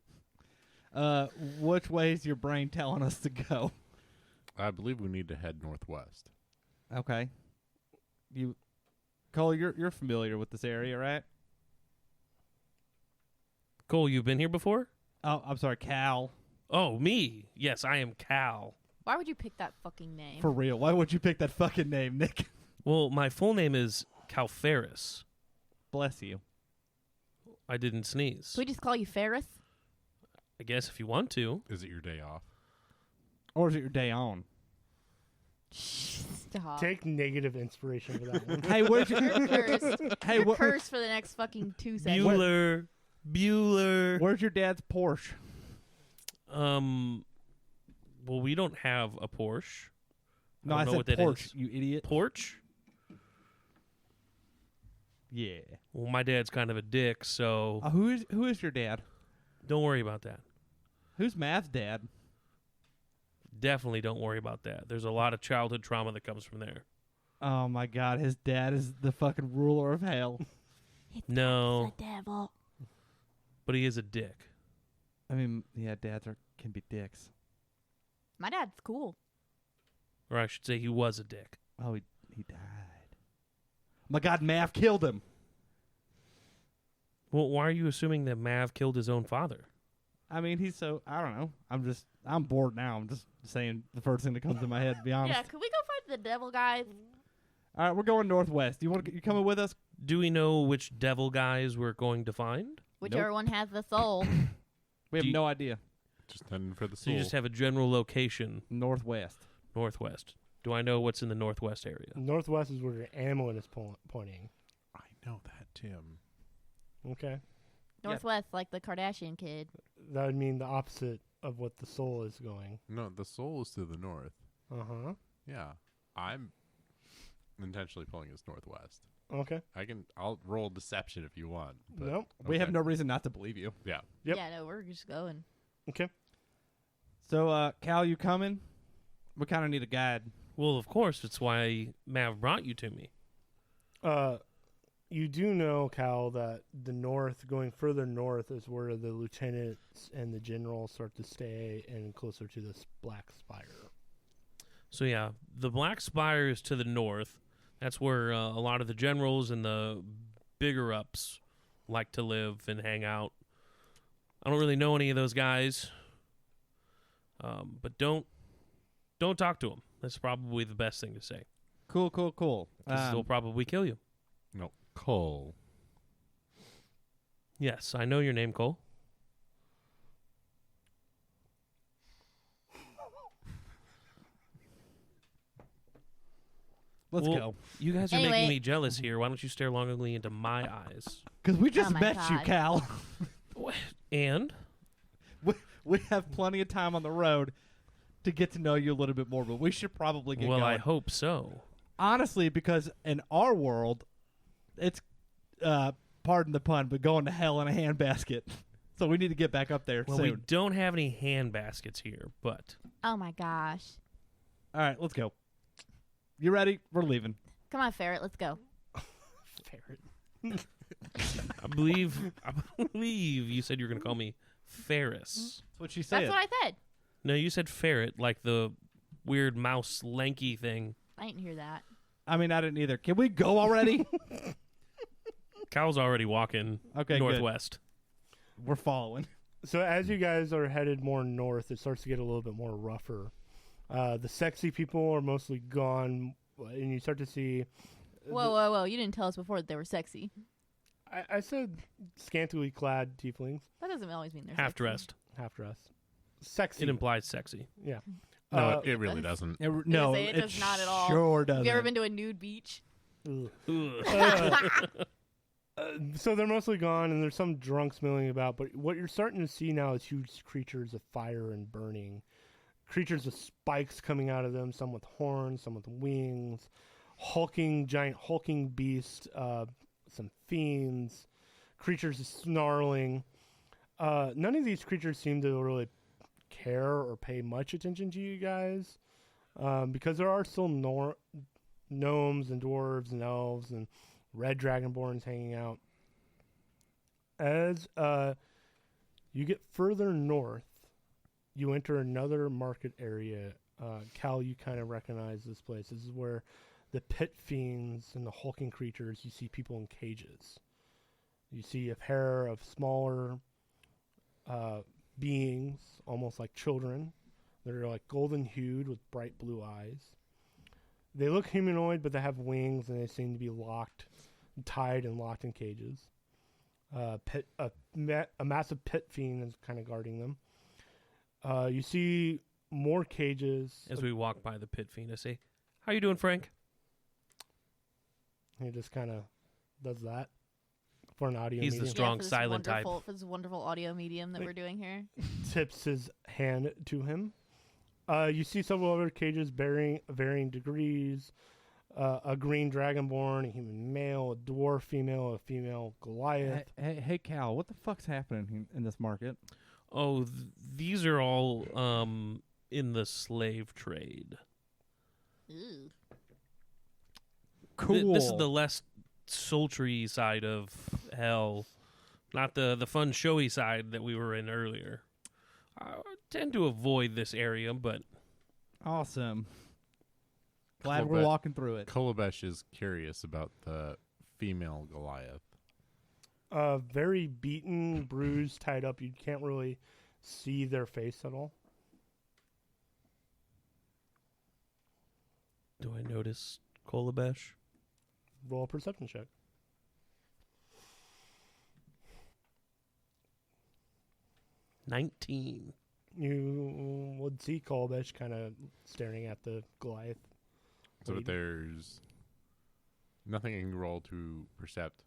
Which way is your brain telling us to go? I believe we need to head northwest. Okay. Cole, you're familiar with this area, right? Cole, you've been here before? Oh, I'm sorry, Cal. Oh, me. Yes, I am Cal. Why would you pick that fucking name? For real. Why would you pick that fucking name, Nick? Well, my full name is Cal Ferris. Bless you. I didn't sneeze. So we just call you Ferris? I guess if you want to. Is it your day off? Or is it your day on? Stop. Take negative inspiration for that one. Hey, where's your You're cursed. Hey, You're what, cursed for the next fucking 2 seconds. Bueller. where's your dad's Porsche? Well, we don't have a Porsche. No, I I don't know said what that Porsche, is. you idiot. Porch? Yeah. Well, my dad's kind of a dick, so Who is your dad? don't worry about that. Who's Mav's dad? Definitely don't worry about that. There's a lot of childhood trauma that comes from there. Oh my God, his dad is the fucking ruler of hell. No, The devil. but he is a dick. I mean, yeah, dads can be dicks. My dad's cool. Or I should say he was a dick. Oh, he died. Oh my God, Mav killed him. Well, why are you assuming that Mav killed his own father? I mean, I don't know. I'm bored now. I'm just saying the first thing that comes to my head, to be honest. Yeah, could we go find the devil, guys? All right, we're going northwest. You coming with us? Do we know which devil guys we're going to find? Whichever one has the soul. We have Do you- no idea. Just heading for the So soul. you just have a general location, Northwest. northwest. Do I know what's in the northwest area? Northwest is where your Amlin is pointing. I know that, Tim. Okay. Northwest, like the Kardashian kid. That would mean the opposite of what the soul is going. No, the soul is to the north. Uh-huh. Yeah. I'm intentionally pulling us northwest. Okay. I'll roll deception if you want. But Nope. We have okay. no reason not to believe you. Yeah. Yep. Yeah, no, we're just going. Okay. So, Cal, you coming? We kind of need a guide. Well, of course, it's why Mav brought you to me. You do know, Cal, that the north, going further north, is where the lieutenants and the generals start to stay, and closer to this Black Spire. So yeah, the Black Spire is to the north. That's where a lot of the generals and the bigger ups like to live and hang out. I don't really know any of those guys. But don't talk to them. That's probably the best thing to say. Cool. 'Cause they'll probably kill you. No, Cole. Yes, I know your name, Cole. Let's Well, go. You guys are Anyway. making me jealous here. Why don't you stare longingly into my eyes? Because we just my met you, God. Cal. And we have plenty of time on the road to get to know you a little bit more, but we should probably get well, going. I hope so. Honestly, because in our world, it's, pardon the pun, but going to hell in a handbasket. So we need to get back up there Well, soon. we don't have any hand baskets here, but Oh my gosh. All right, let's go. You ready? We're leaving. Come on, Ferret. Let's go. Ferret. I believe you said you were going to call me Ferris. That's what she said. That's what I said. No, you said ferret, like the weird mouse lanky thing. I didn't hear that. I mean, I didn't either. Can we go already? Cal's already walking Okay, northwest. good. We're following. So as you guys are headed more north, it starts to get a little bit more rougher. The sexy people are mostly gone, and you start to see. Whoa. You didn't tell us before that they were sexy. I said scantily clad tieflings, That doesn't always mean they're Half sexy. dressed. half dressed, sexy. It implies sexy. Yeah. No, it really doesn't. No, say it does not at all. Sure doesn't. Have you ever been to a nude beach? So they're mostly gone, and there's some drunks milling about. But what you're starting to see now is huge creatures of fire and burning, creatures with spikes coming out of them. Some with horns, some with wings, giant hulking beasts, some fiends, creatures snarling. None of these creatures seem to really care or pay much attention to you guys, because there are still gnomes and dwarves and elves and red dragonborns hanging out. As you get further north, you enter another market area. Cal, you kind of recognize this place. This is where the pit fiends and the hulking creatures, you see people in cages. You see a pair of smaller beings, almost like children. They're like golden hued with bright blue eyes. They look humanoid, but they have wings, and they seem to be tied and locked in cages. A massive pit fiend is kind of guarding them. You see more cages. As we walk by the pit fiend, I say, "How you doing, Frank?" He just kind of does that for an audio He's the medium. strong for this silent type. For this wonderful audio medium that we're doing here. Tips his hand to him. You see several other cages varying degrees. A green dragonborn, a human male, a dwarf female, a female Goliath. Hey, Cal, what the fuck's happening in this market? Oh, these are all in the slave trade. Ooh. Cool. This is the less sultry side of hell, not the fun, showy side that we were in earlier. I tend to avoid this area, but Awesome. Glad Cool, we're but walking through it. Kolobesh is curious about the female Goliath. Very beaten, bruised, tied up. You can't really see their face at all. do I notice Kolobesh? Roll a perception check. $19. You would see Kolbesh kind of staring at the Goliath. So lady. there's nothing I can roll to percept,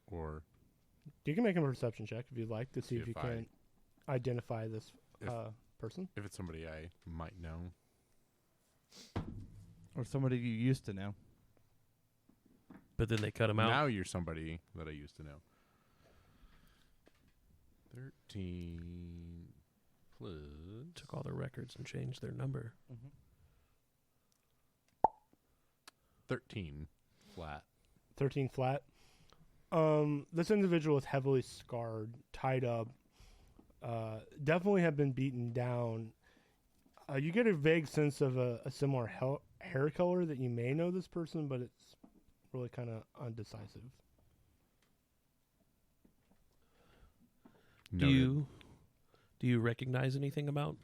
or You can make a perception check if you'd like to see See if you if I- can identify this If- person. if it's somebody I might know. Or somebody you used to know. But then they cut him out. Now you're somebody that I used to know. 13 plus Took all their records and changed their number. 13 flat. 13 flat. This individual is heavily scarred, tied up. Definitely have been beaten down. You get a vague sense of a similar hair color that you may know this person, but it's really kind of undecisive. Do you recognize anything about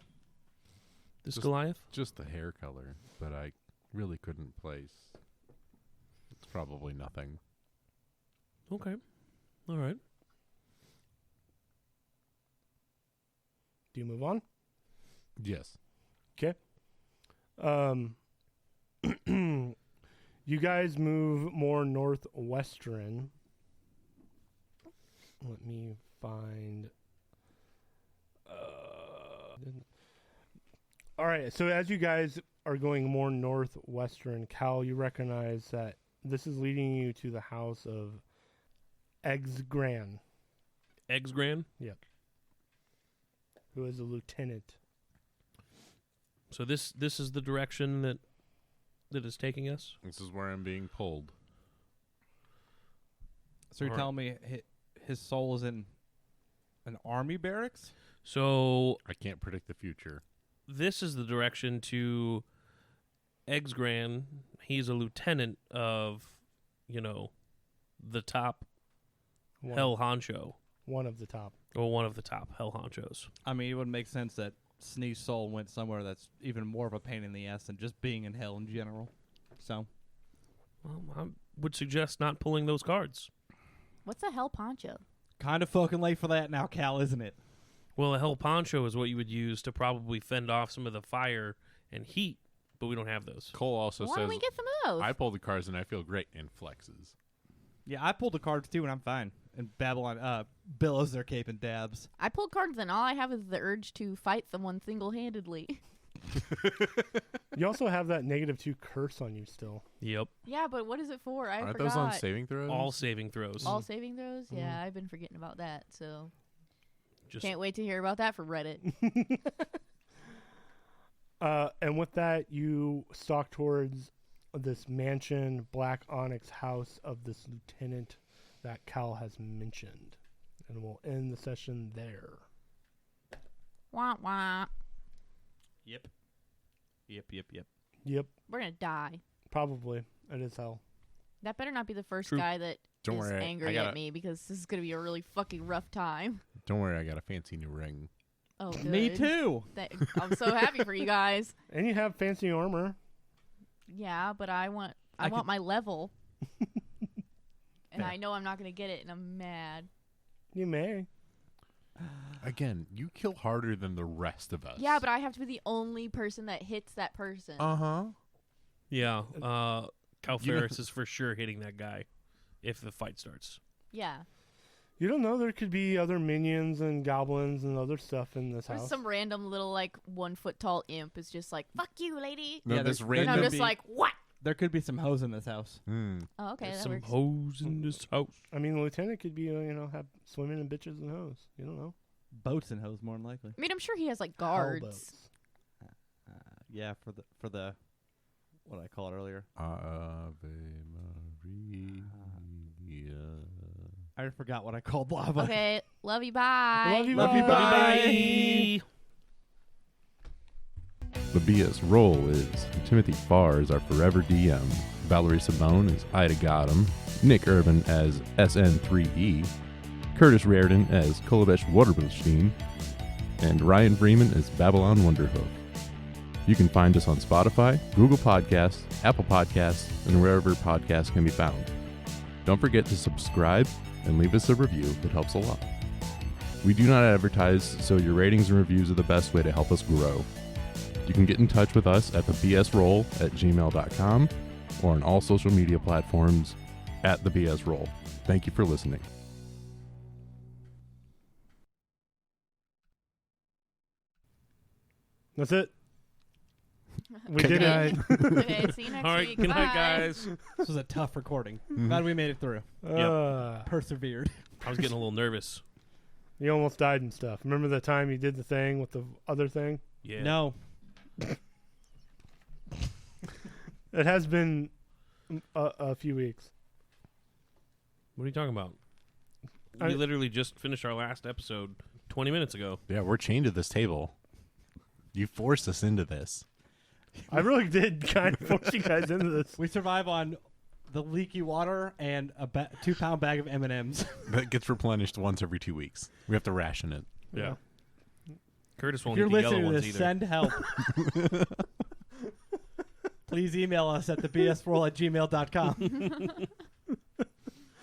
this Goliath? Just the hair color, but I really couldn't place. It's probably nothing. Okay. All right. Do you move on? Yes. Okay. You guys move more northwestern. Let me find. All right. So as you guys are going more northwestern, Cal, you recognize that this is leading you to the house of Eggsgran, Eggsgran? who is a lieutenant. So this is the direction that is taking us? This is where I'm being pulled. So you're Alright. telling me his soul is in an army barracks? So I can't predict the future. this is the direction to Eggsgran. He's a lieutenant of, the top hell honcho. One of the top. Or one of the top hell honchos. I mean, it would make sense that Snee's soul went somewhere that's even more of a pain in the ass than just being in hell in general. So, Well, I would suggest not pulling those cards. What's a hell poncho? kind of fucking late for that now, Cal, isn't it? Well, a hell poncho is what you would use to probably fend off some of the fire and heat, but we don't have those. Cole also Why says, don't we get some of those? I pull the cards and I feel great, and flexes. Yeah, I pulled the cards too, and I'm fine. And Babylon billows their cape and dabs. I pulled cards and all I have is the urge to fight someone single-handedly. You also have that -2 curse on you still. Yep. Yeah, but what is it for? I Aren't forgot. those on saving throws? All saving throws. All saving throws? Yeah, I've been forgetting about that, so Just can't wait to hear about that from Reddit. And with that, you stalk towards this mansion, black onyx house of this lieutenant that Cal has mentioned. And we'll end the session there. Wah, wah. Yep. Yep, We're going to die. probably. It is hell. That better not be the first True. guy that Don't is worry, I angry got at me because this is going to be a really fucking rough time. Don't worry, I got a fancy new ring. Oh, good. Me too. I'm so happy for you guys. And you have fancy armor. Yeah, but I want my level. And I know I'm not going to get it, and I'm mad. You may. Again, you kill harder than the rest of us. Yeah, but I have to be the only person that hits that person. Uh-huh. Yeah. Cal You know- Ferris is for sure hitting that guy if the fight starts. Yeah. You don't know. There could be other minions and goblins and other stuff in this Or house. some random little, 1 foot tall imp is just like, fuck you, lady. No, Yeah, this there- And random... I'm could just be- like, what? There could be some hoes in this house. Oh, okay, There's that some works. hoes in this house. I mean, the lieutenant could be, have swimming in bitches and hoes. You don't know. Boats and hoes, more than likely. I mean, I'm sure he has, guards. Hellboats. Yeah, for the what did I call it earlier? Ave Maria. I forgot what I called lava. Okay, love you, bye. Love you, Love you, bye. The BS role is Timothy Farr as our forever DM, Valerie Simone as Ida Gotham, Nick Urban as SN3E, Curtis Reardon as Kolobesh Waterbelstein, and Ryan Freeman as Babylon Wonderhoof. You can find us on Spotify, Google Podcasts, Apple Podcasts, and wherever podcasts can be found. Don't forget to subscribe and leave us a review. It helps a lot. We do not advertise, so your ratings and reviews are the best way to help us grow. You can get in touch with us at thebsroll@gmail.com or on all social media platforms @thebsroll. Thank you for listening. That's it. We Good did night. it. Okay, see you next All right. week. Good night, Bye. guys. This was a tough recording. Glad we made it through. Persevered. I was getting a little nervous. You almost died and stuff. Remember the time you did the thing with the other thing? Yeah. No. It has been a few weeks. What are you talking about? I- We literally just finished our last episode 20 minutes ago. Yeah, we're chained to this table. You forced us into this. I really did kind of force you guys into this. We survive on the leaky water and a 2-pound bag of M&Ms. That gets replenished once every 2 weeks. We have to ration it. Yeah. Curtis If won't you're eat the yellow listening to ones this, either. send help. Please email us at thebsworld@gmail.com.